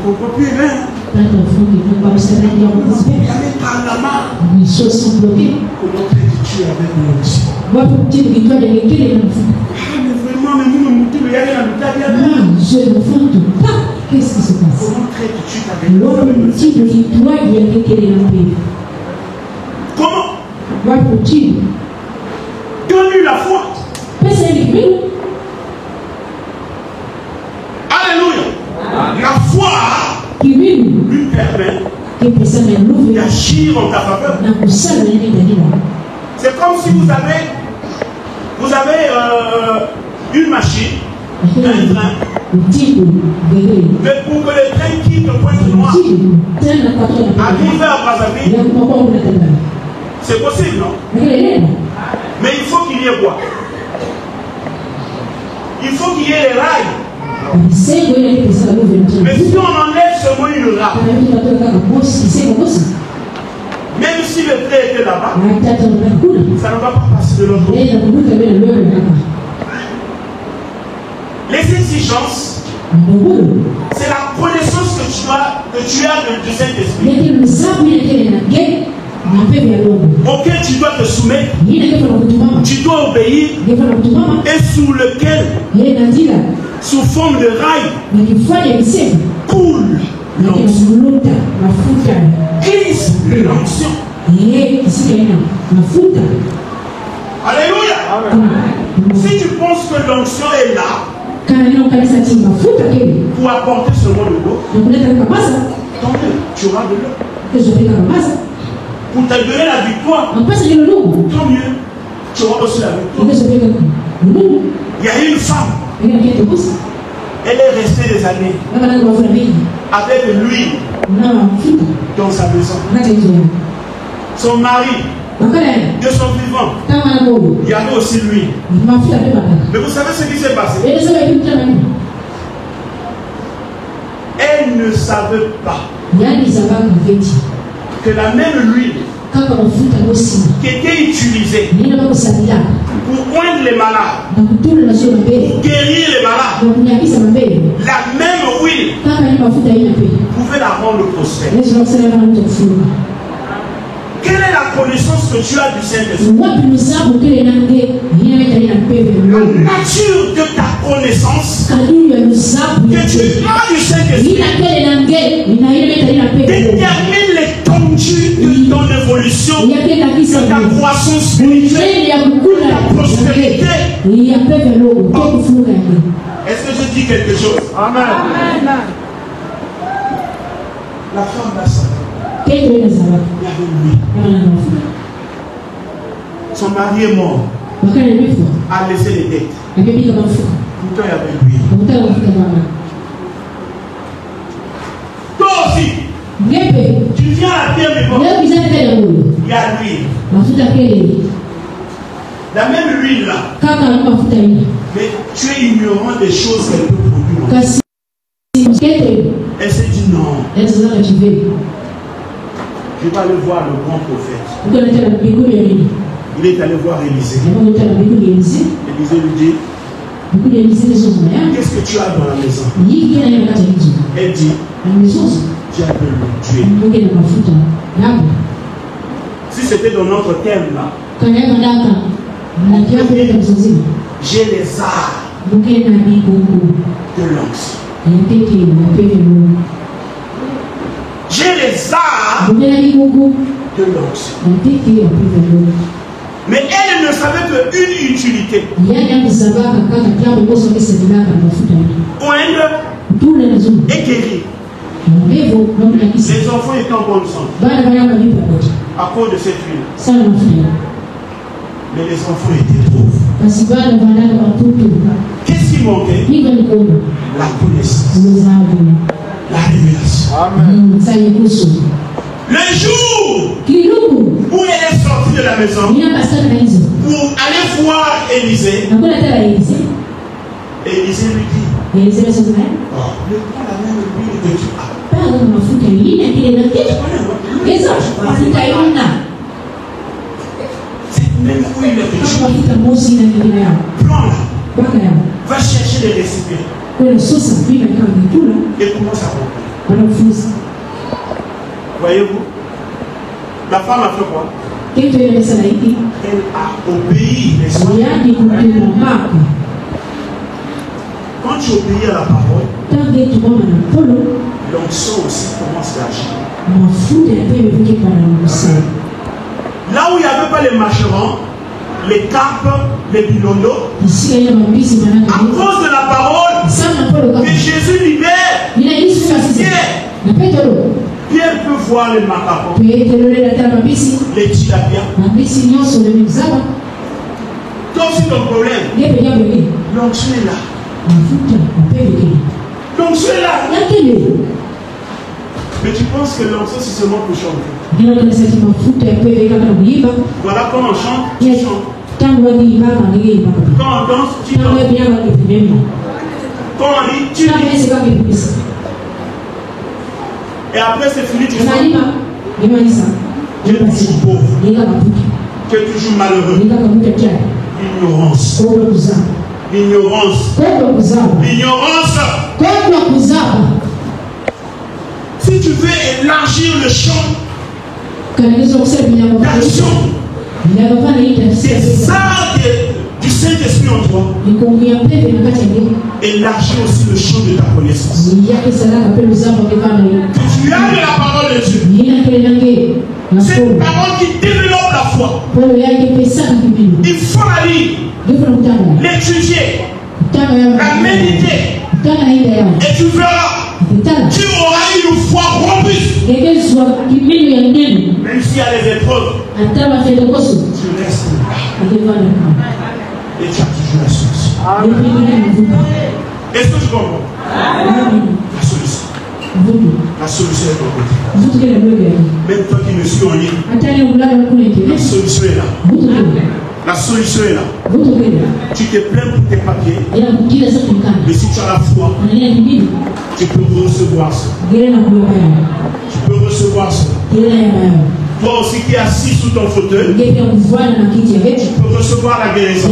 comprends plus rien. Comment traites-tu avec l'onction? Mais vraiment, mais nous, qu'est-ce qui se passe? Comment traites-tu avec l'onction? Comment? Donne-lui la foi. Alléluia. La foi lui permet d'agir en ta faveur. C'est comme si vous avez une machine, un train. Mais pour que le train quitte le point noir, arrive à Brazzaville, c'est possible, non? Mais il faut qu'il y ait quoi? Il faut qu'il y ait les rails Mais si on enlève ce mot, il ira. Même si le prêt était là-bas, ça ne va pas passer de l'autre côté. Les exigences, c'est la connaissance que tu as du Saint-Esprit, auquel tu dois te soumettre, tu dois obéir, et sous lequel, sous forme de rail, coule l'onction. Glisse l'onction. Alléluia. Si tu penses que l'onction est là pour apporter ce mot de l'eau, tant mieux, tu auras de l'eau. Pour te donner la victoire, tant mieux, tu auras aussi la victoire. Il y a une femme, elle est restée des années avec l'huile dans sa maison. Son mari, de son vivant, il y avait aussi l'huile. Mais vous savez ce qui s'est passé? Elle ne savait pas que la même huile qui était utilisée pour oindre les malades, pour guérir les malades, la même huile pouvait la rendre prospère. Quelle est la connaissance que tu as du Saint-Esprit? La nature de ta connaissance que tu as du Saint-Esprit détermine l'étendue de ton évolution, de ta croissance spirituelle, de ta prospérité. Est-ce que je dis quelque chose? Amen. La femme d'Assa, il y avait lui. Son mari est mort, a laissé les dettes. Pourtant, il y avait lui. Toi aussi, tu viens à la terre vivante, il y a lui. La même huile là. Mais tu es ignorant des choses qu'elle peut produire. Elle s'est dit non. Je vais aller voir le grand prophète. Il est allé voir Élisée. Élisée lui dit, qu'est-ce que tu as dans la maison? Elle dit, tu as de l'huile. Si c'était dans notre thème là, j'ai les arts de l'onction. J'ai les arts de l'onction. Mais elle ne savait qu'une utilité. Oindre et guérir. Les enfants étaient en bonne santé à cause de cette huile. Mais les enfants étaient pauvres. Qu'est-ce qui manquait? La connaissance. La révélation. Amen. Le jour où elle est sortie de la maison pour aller voir Élisée, Élisée lui dit, oh, ne prends la même huile que tu as. Cette même huile que tu as, prends-la. Va chercher les récipients et commence à remplir. Voyez-vous, la femme a fait quoi? Elle a obéi. Quand tu obéis à la parole, l'onction aussi commence à agir. Là où il n'y avait pas les mâcherons, les carpes, les bilondos, à cause de la parole que Jésus libère, Pierre peut voir les macapons, les tilapiens. Toi aussi ton problème, l'onction est là. L'onction est là. Mais tu penses que l'onction c'est seulement pour chanter. Voilà comment on chante, tu chantes. Quand on danse, tu danses. Quand Quand on dit, tu dis. Et après c'est fini, tu sens. Tu es toujours pauvre. Tu es toujours malheureux. Ignorance. Ignorance. Ignorance. Si tu veux élargir le champ d'action, c'est ça du Saint-Esprit en toi. Élargir aussi le champ de ta connaissance. Que tu as de la parole de Dieu. C'est une parole qui développe la foi. Il faut la lire, l'étudier, la méditer. Et tu verras, tu auras une foi robuste. Même s'il y a des épreuves, tu restes là. Et tu as toujours la solution. Est-ce que tu comprends? La solution. La solution est de ton côté. Même toi qui me suis en ligne, la solution est là. La solution est là. Tu te plains pour tes papiers, mais si tu as la foi, tu peux recevoir ça. Tu peux recevoir ça. Toi aussi qui es assis sous ton fauteuil, tu peux recevoir la guérison.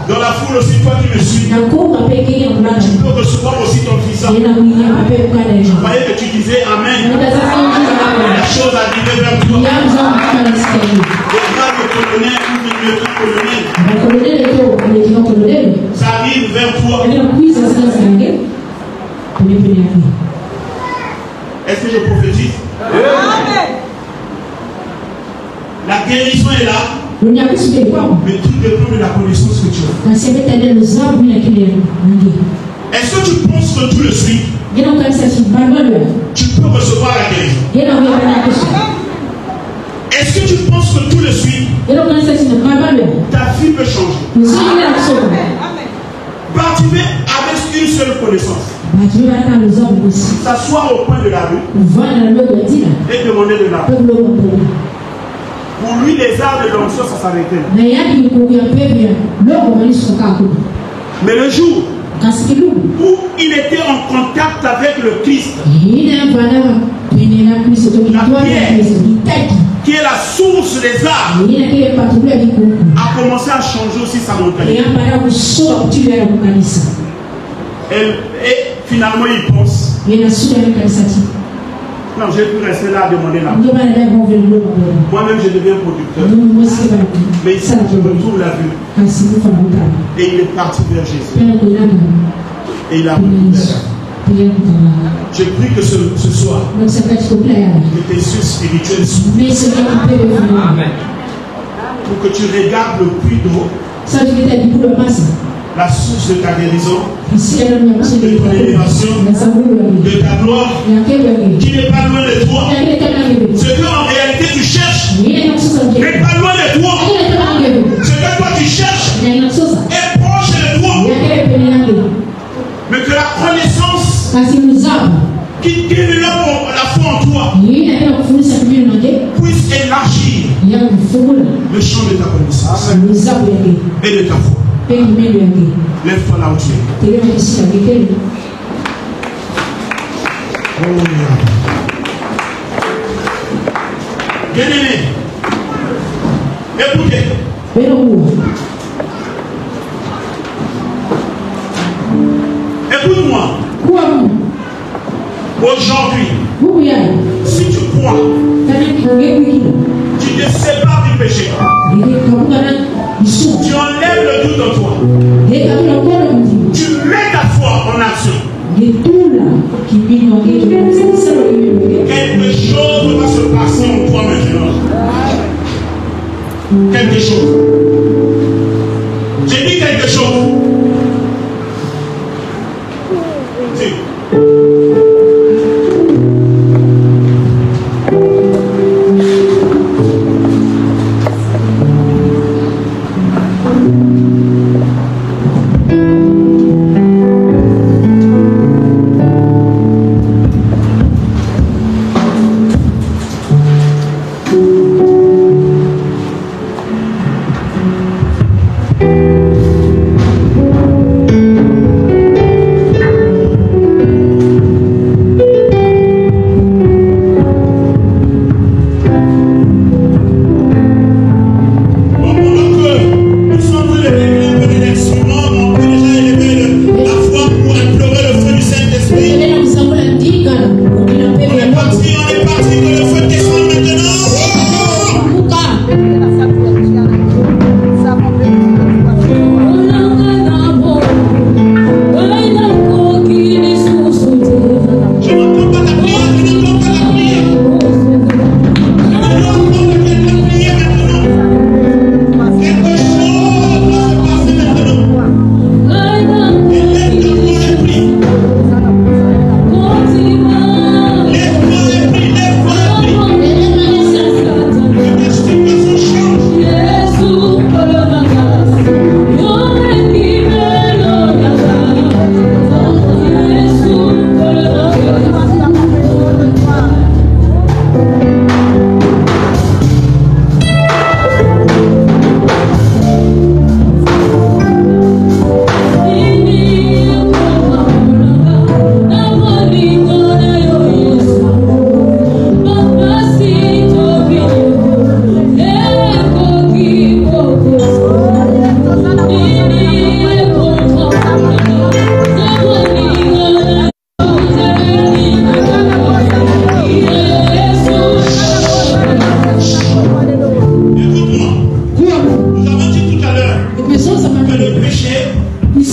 Dans la foule aussi, toi qui me suis, tu peux recevoir aussi ton fils. Je voyais que tu disais Amen. La chose arrivée vers toi. Regarde le colonel ou le lieutenant-colonel. Ça arrive vers toi. Est-ce que je prophétise? Amen. La guérison est là. Mais tout dépend de la connaissance que tu as. Est-ce que tu penses que tout le suite, tu peux recevoir la guérison? Est-ce que tu penses que tout le suite, ta vie peut changer? Bartimée avec une seule connaissance. S'asseoir au coin de la rue et demander de l'argent. Pour lui, les arts de l'onction, ça s'arrêtait. Mais le jour où il était en contact avec le Christ, la pierre, qui est la source des arts, a commencé à changer aussi sa montagne. Et finalement, il pense. Non, j'ai pu rester là à demander là. Moi-même, je deviens producteur. Mais ici, je retrouve la vue. Et il est parti vers Jésus. Et il a pris. Je prie que ce soir, que tes yeux spirituels s'ouvrent. Pour que tu regardes le puits d'eau, la source de ta guérison, de ton élévation, de ta gloire, qui n'est pas loin de toi. Ce que en réalité tu cherches n'est pas loin de toi. Ce que toi tu cherches est proche de toi. Mais que la connaissance qui développe la foi en toi puisse élargir le champ de ta connaissance et de ta foi. Lève-toi là où tu es. Bien-aimé, écoutez. Écoute-moi. Aujourd'hui, si tu crois, tu te sépares du péché. Tu enlèves le doute en toi. Tu mets ta foi en action. Quelque chose va se passer en toi maintenant. Quelque chose. J'ai dit quelque chose. Dis.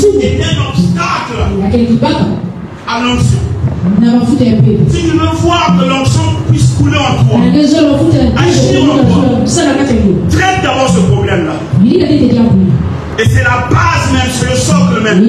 est un obstacle à l'onction. Si tu veux voir que l'onction puisse couler en toi, agir en toi, traite d'abord ce problème-là. Et c'est la base même, c'est le socle même.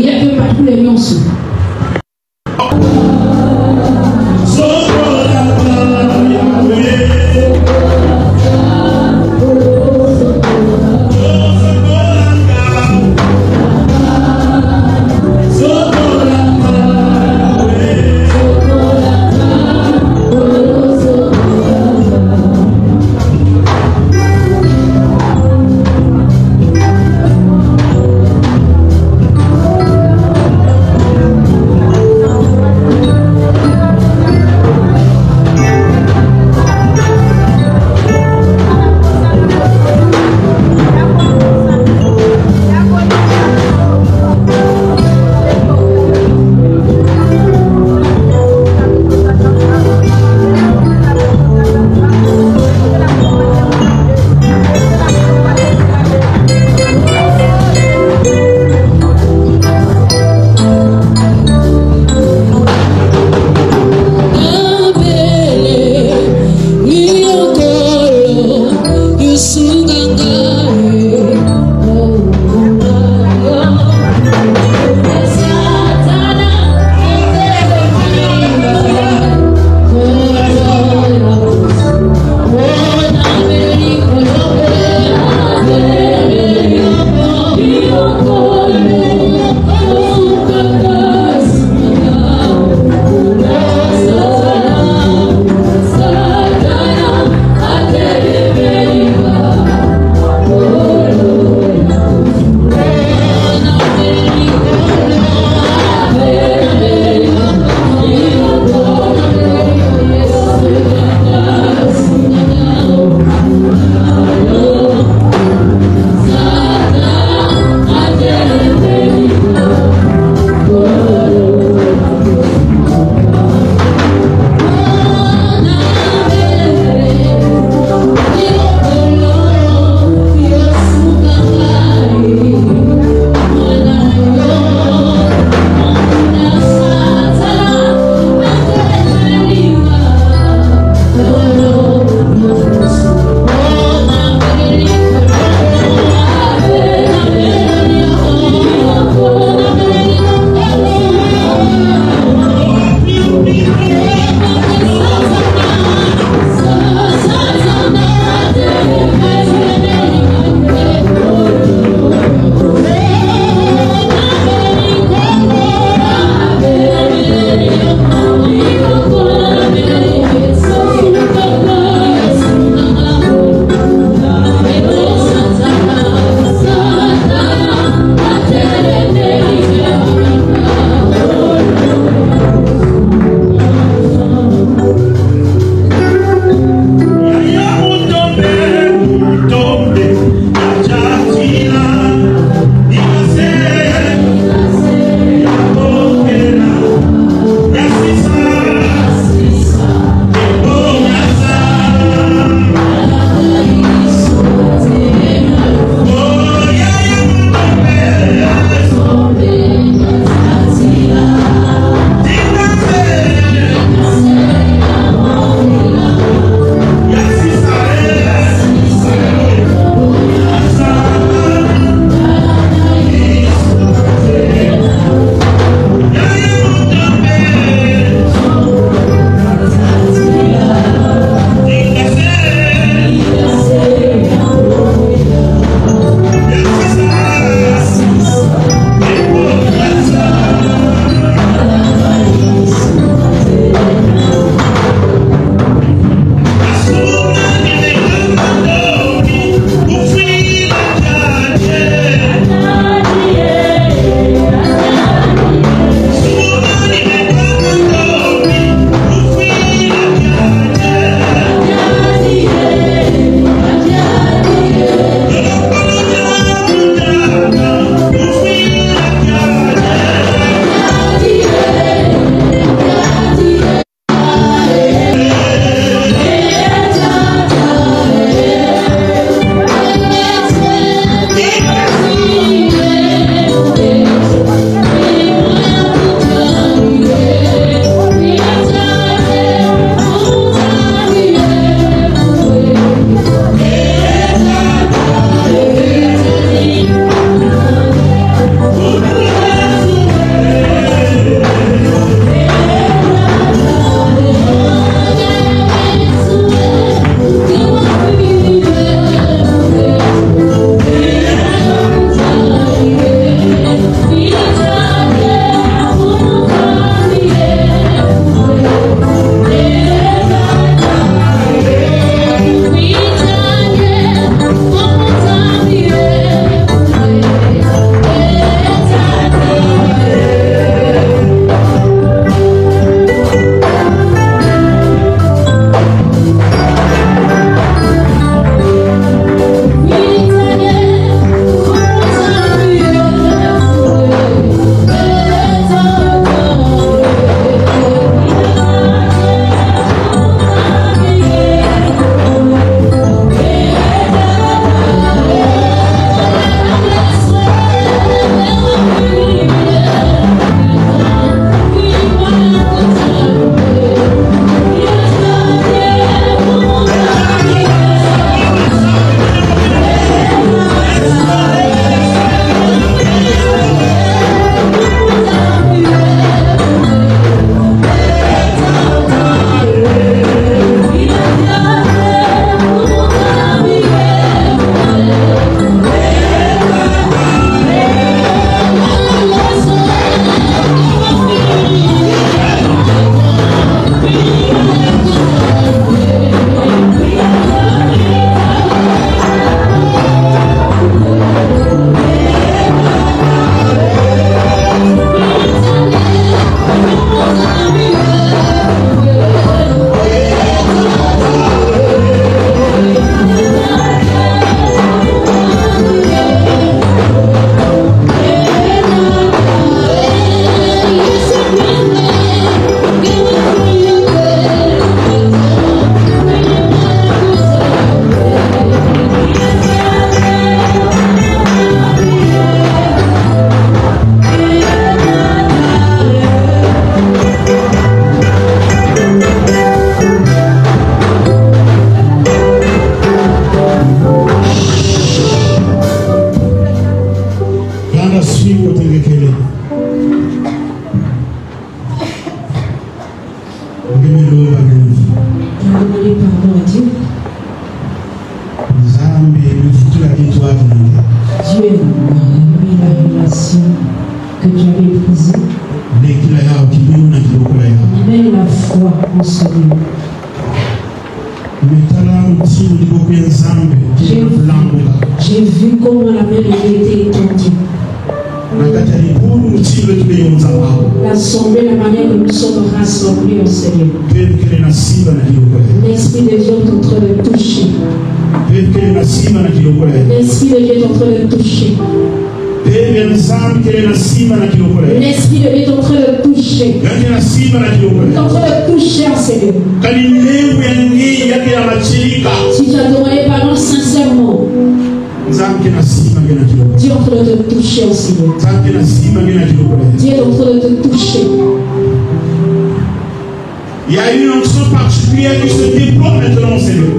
nous saluons. J'ai vu comment la main de Dieu était étendue. L'assemblée, la manière que nous sommes rassemblés au Seigneur. L'Esprit de Dieu est en train de toucher. L'Esprit de Dieu est en train de toucher. L'Esprit de Dieu est en train de toucher. Il est en train de toucher un Seigneur. Si tu as demandé pardon sincèrement, Dieu est en train de te toucher au Seigneur. Dieu est en train de te toucher. Il y a une onction particulière qui se déploie maintenant au Seigneur.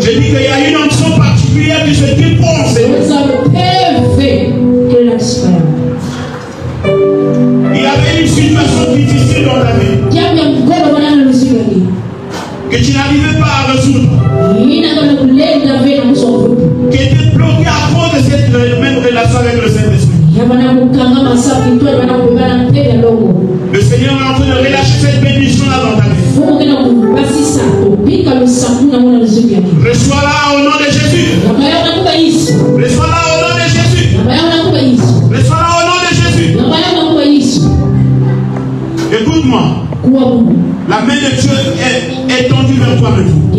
Je dis qu'il y a une onction particulière qui se déploie au Seigneur. Il y avait une situation difficile dans ta vie que tu n'arrivais pas à résoudre, qui était bloqué à cause de cette même relation avec le Saint-Esprit. Le Seigneur est en train de relâcher cette bénédiction-là dans ta vie. Reçois-la au nom de Jésus. Reçois-la au nom de Jésus. Reçois-la au nom de Jésus. Écoute-moi. La main de Dieu est tendue vers toi maintenant. Il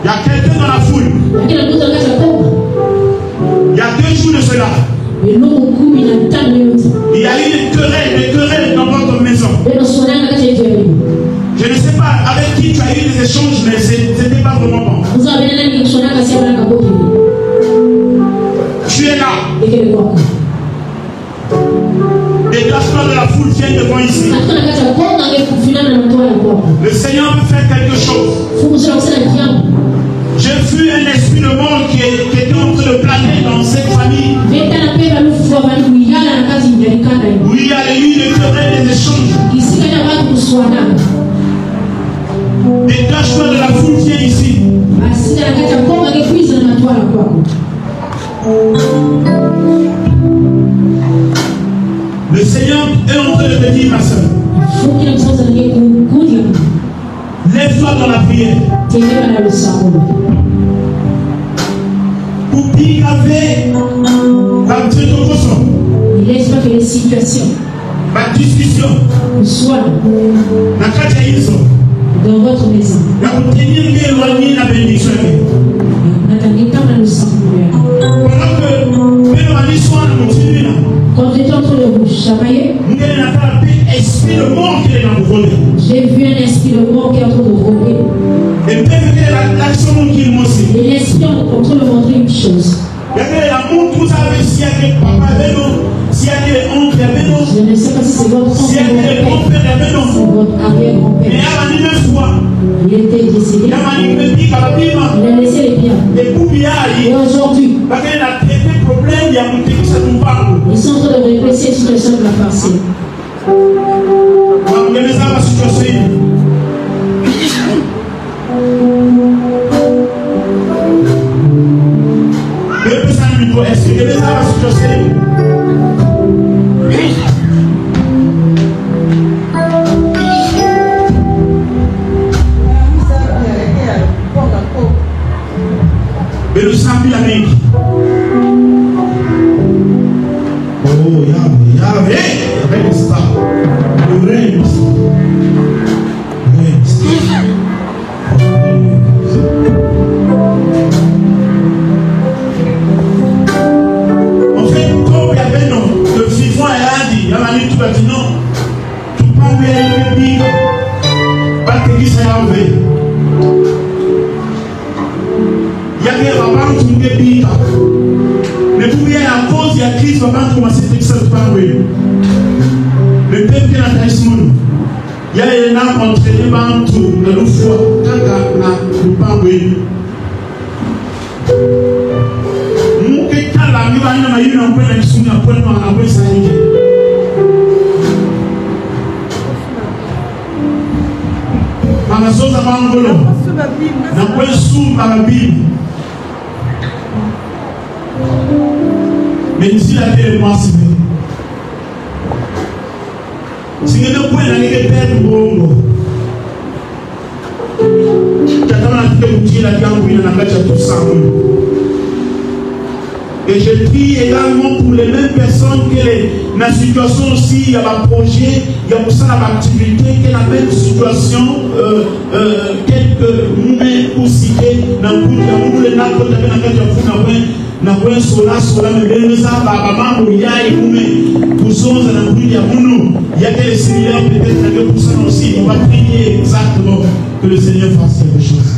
y a quelqu'un dans la foule. Il y a 2 jours de cela. Il y a eu des querelles dans votre maison. Je ne sais pas avec qui tu as eu des échanges, mais ce n'était pas vraiment bon. Tu es là. Déclassement de la foule vient devant ici. Le Seigneur veut faire quelque chose. J'ai vu un esprit de mort qui était en train de planer dans cette famille. Où il y a eu des querelles, des échanges. Déclassement de la foule vient ici. Le Seigneur est en train de te dire, ma soeur, lève-toi dans la prière. Pour piquer il laisse pas que les situations, la discussion, soit dans votre maison. Quand j'étais en train de vous chamailler, j'ai vu un esprit de mort qui est en train de rôder. Et l'esprit est en train de montrer une chose. Je ne sais pas si c'est votre oncle, c'est votre arrière-grand-père. Il était décédé. Il a laissé les biens. Et aujourd'hui, ils sont en train de réfléchir sur le sol de la parcelle. Est-ce que les arbres sont mais le sang la main. Oh, Yahweh, ça. Le règne. En fait, comme il y avait non, le vivant et Adi, il y a la nuit, tu vas dire non. Tu peux bien le dire. Pas que qui s'est enlevé. Il y a des rabbins qui ont des billes. Mais pour bien à cause, il y a Christ, va pas commencer à faire ça. Le peuple qui est dans le il y a un an contre les bancs de l'eau foi. Quand il y a le pain, nous qui quand la vie va y avoir une empreinte qui sont en point noir, en point sanitaire. Dans la sauce à Mangolo, dans le point sous par la Bible. Mais ici, la terre est moi, c'est vrai. Si vous ne pouvez pas perdre le monde, et je prie également pour les mêmes personnes que la situation aussi, il y a un projet, il y a aussi une activité, que la même situation, quelques mouvements pour citer, dans le bout de la nappe, na kwa sola mbele za baba mambo ya ikume kuzonza na kuja munu il y a des similaires peut-être que pour ça aussi on va prier exactement que le Seigneur fasse quelque chose.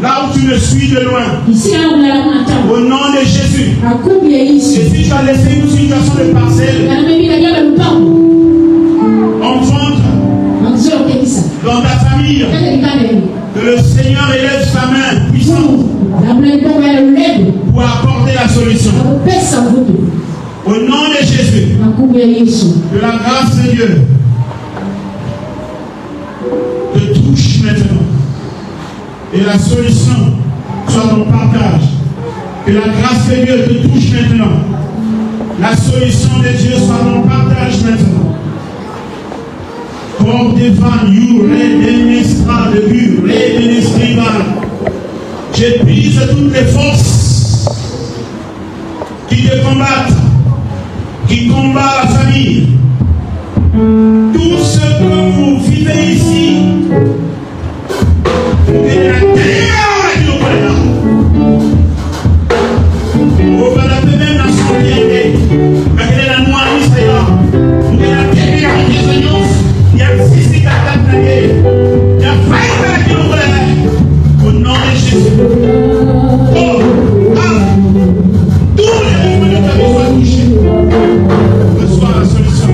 Là où tu me suis de loin, au nom de Jésus, et si tu as laissé une situation de parcelle, en vente, dans ta famille, que le Seigneur élève sa main puissante pour apporter la solution. Au nom de Jésus, que la grâce de Dieu te touche maintenant. Et la solution soit ton partage. Que la grâce de Dieu te touche maintenant. La solution de Dieu soit ton partage maintenant. Pour devant you, redenestra de but, redenestrival. Je brise toutes les forces qui te combattent, qui combattent la famille. Tout ce que vous vivez ici, au nom de Jésus. Tous les mouvements de ta vie soient touchés. Reçois la solution.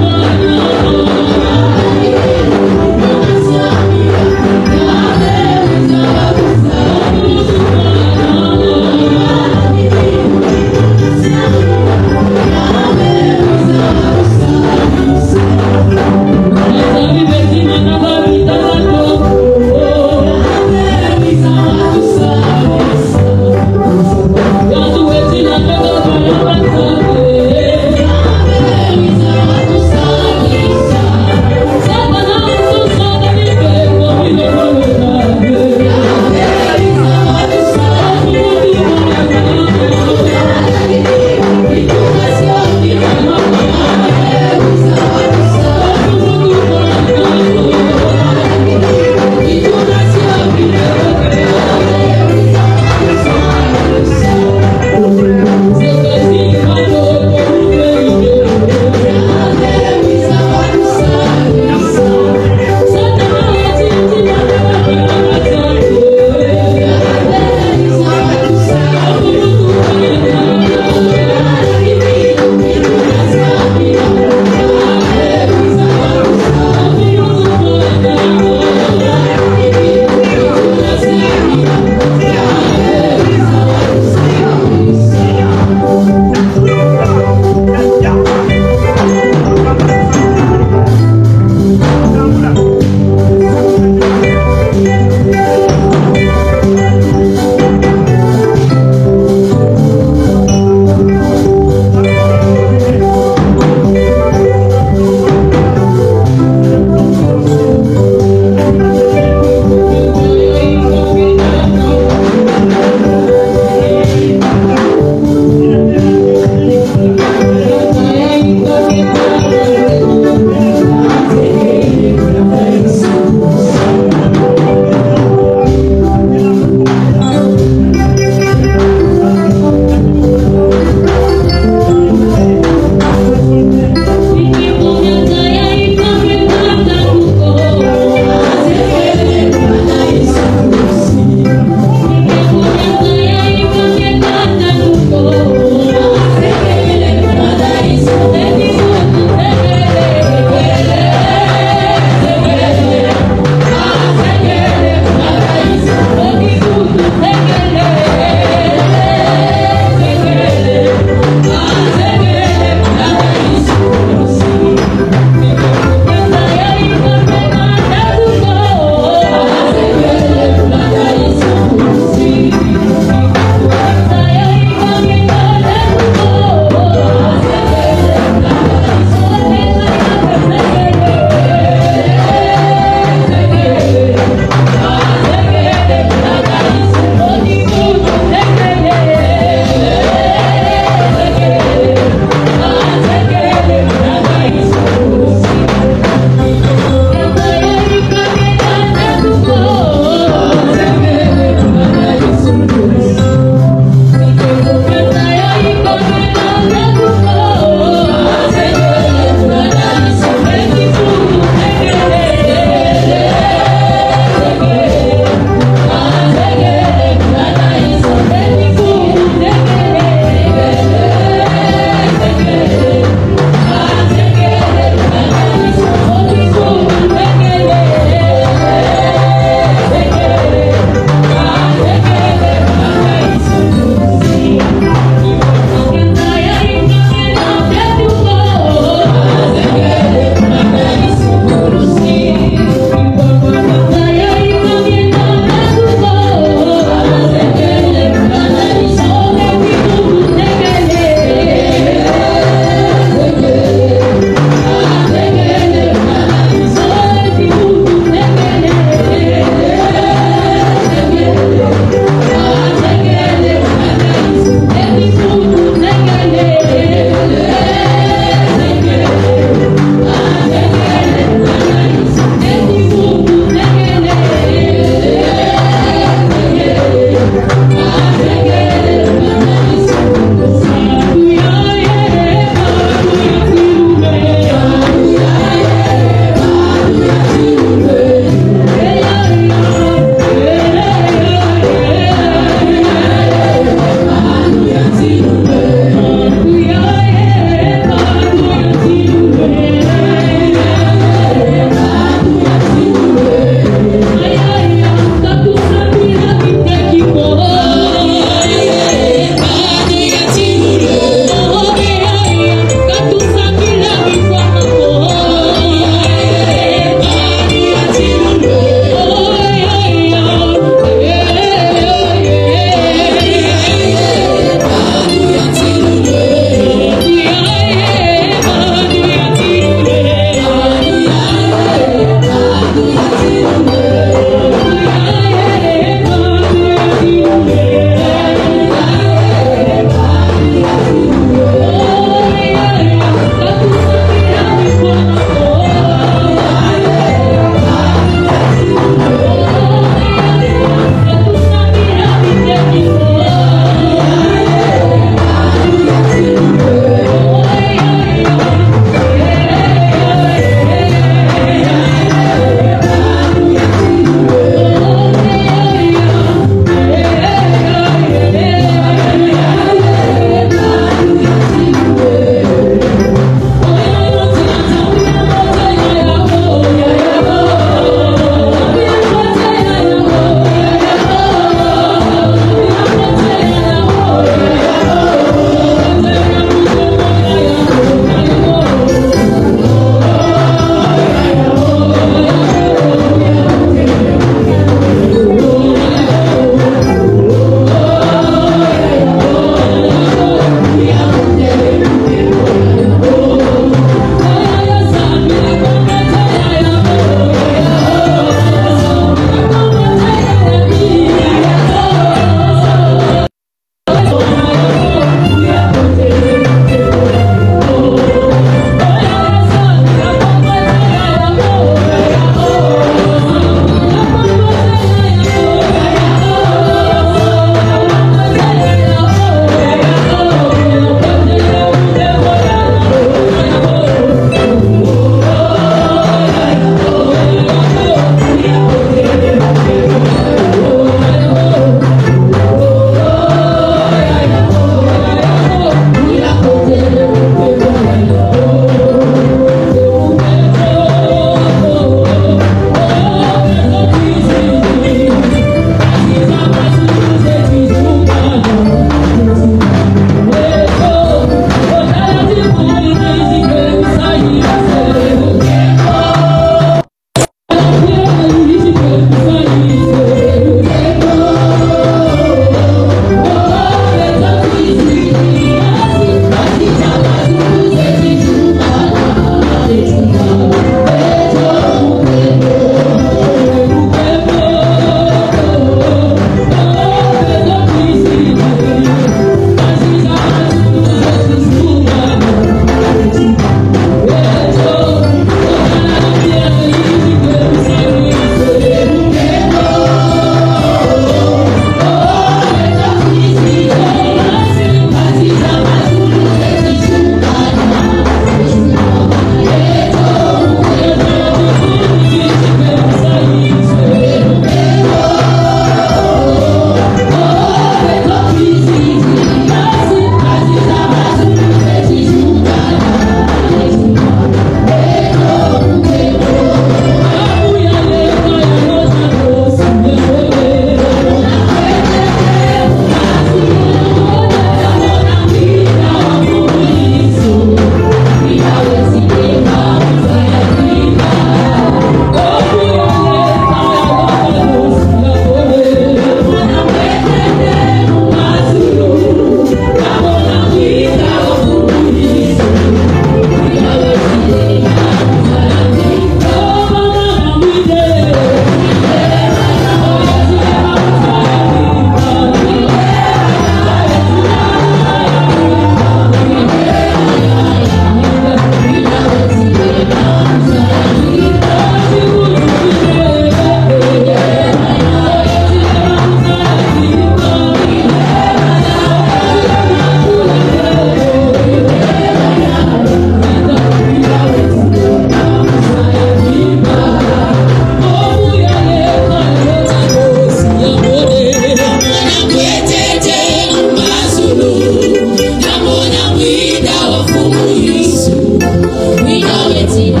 Oh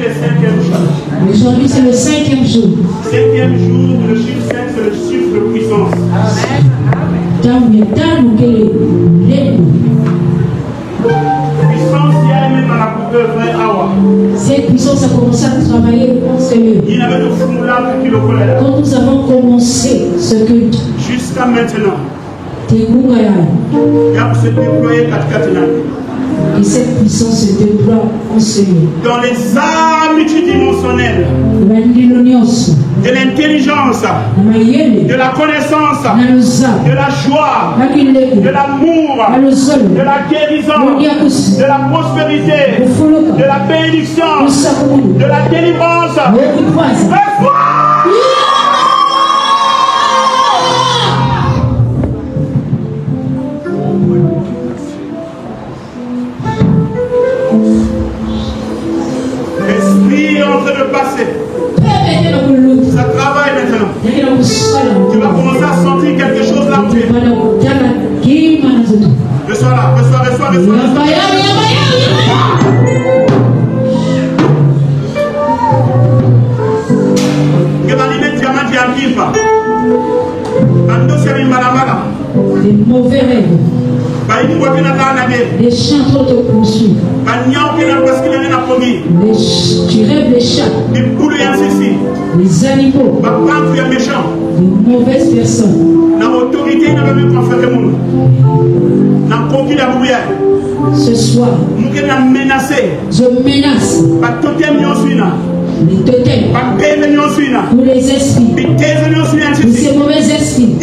le 5e jour. Aujourd'hui, c'est le 5e jour. 5e jour, le chiffre 5, c'est le chiffre de puissance. Puissance, il y a même dans la coupe vrai awa. Cette puissance a commencé à travailler pour Seigneur. Il avait de foulard qui le colère. Quand nous avons commencé ce culte, jusqu'à maintenant, il y a se déployer 4 et cette puissance se déploie en Seigneur. Dans les âmes multidimensionnelles, de l'intelligence, de la connaissance, de la joie, de l'amour, de la guérison, de la prospérité, de la bénédiction, de la délivrance. L'esprit est en train de passer. Ça travaille maintenant. Tu vas commencer à sentir quelque chose là où tu es. Reçois là, reçois. Des mauvais rêves. Les chats te poursuivent. Tu rêves les chats. Les animaux. De mauvaises personnes. Ce soir, je menace les totems ou les esprits de ces mauvais esprits.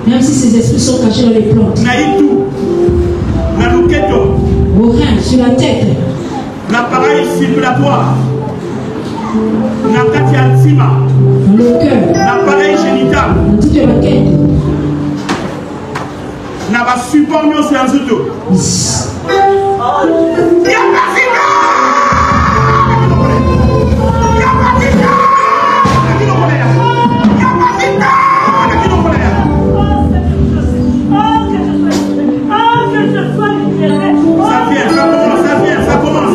Même si ces esprits sont cachés dans les plantes, au rein, sur la tête, l'appareil circulatoire, dans le cœur, l'appareil génital, dans toute la tête, n'a pas support mieux sur un zouto. Ça commence.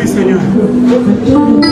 Seigneur.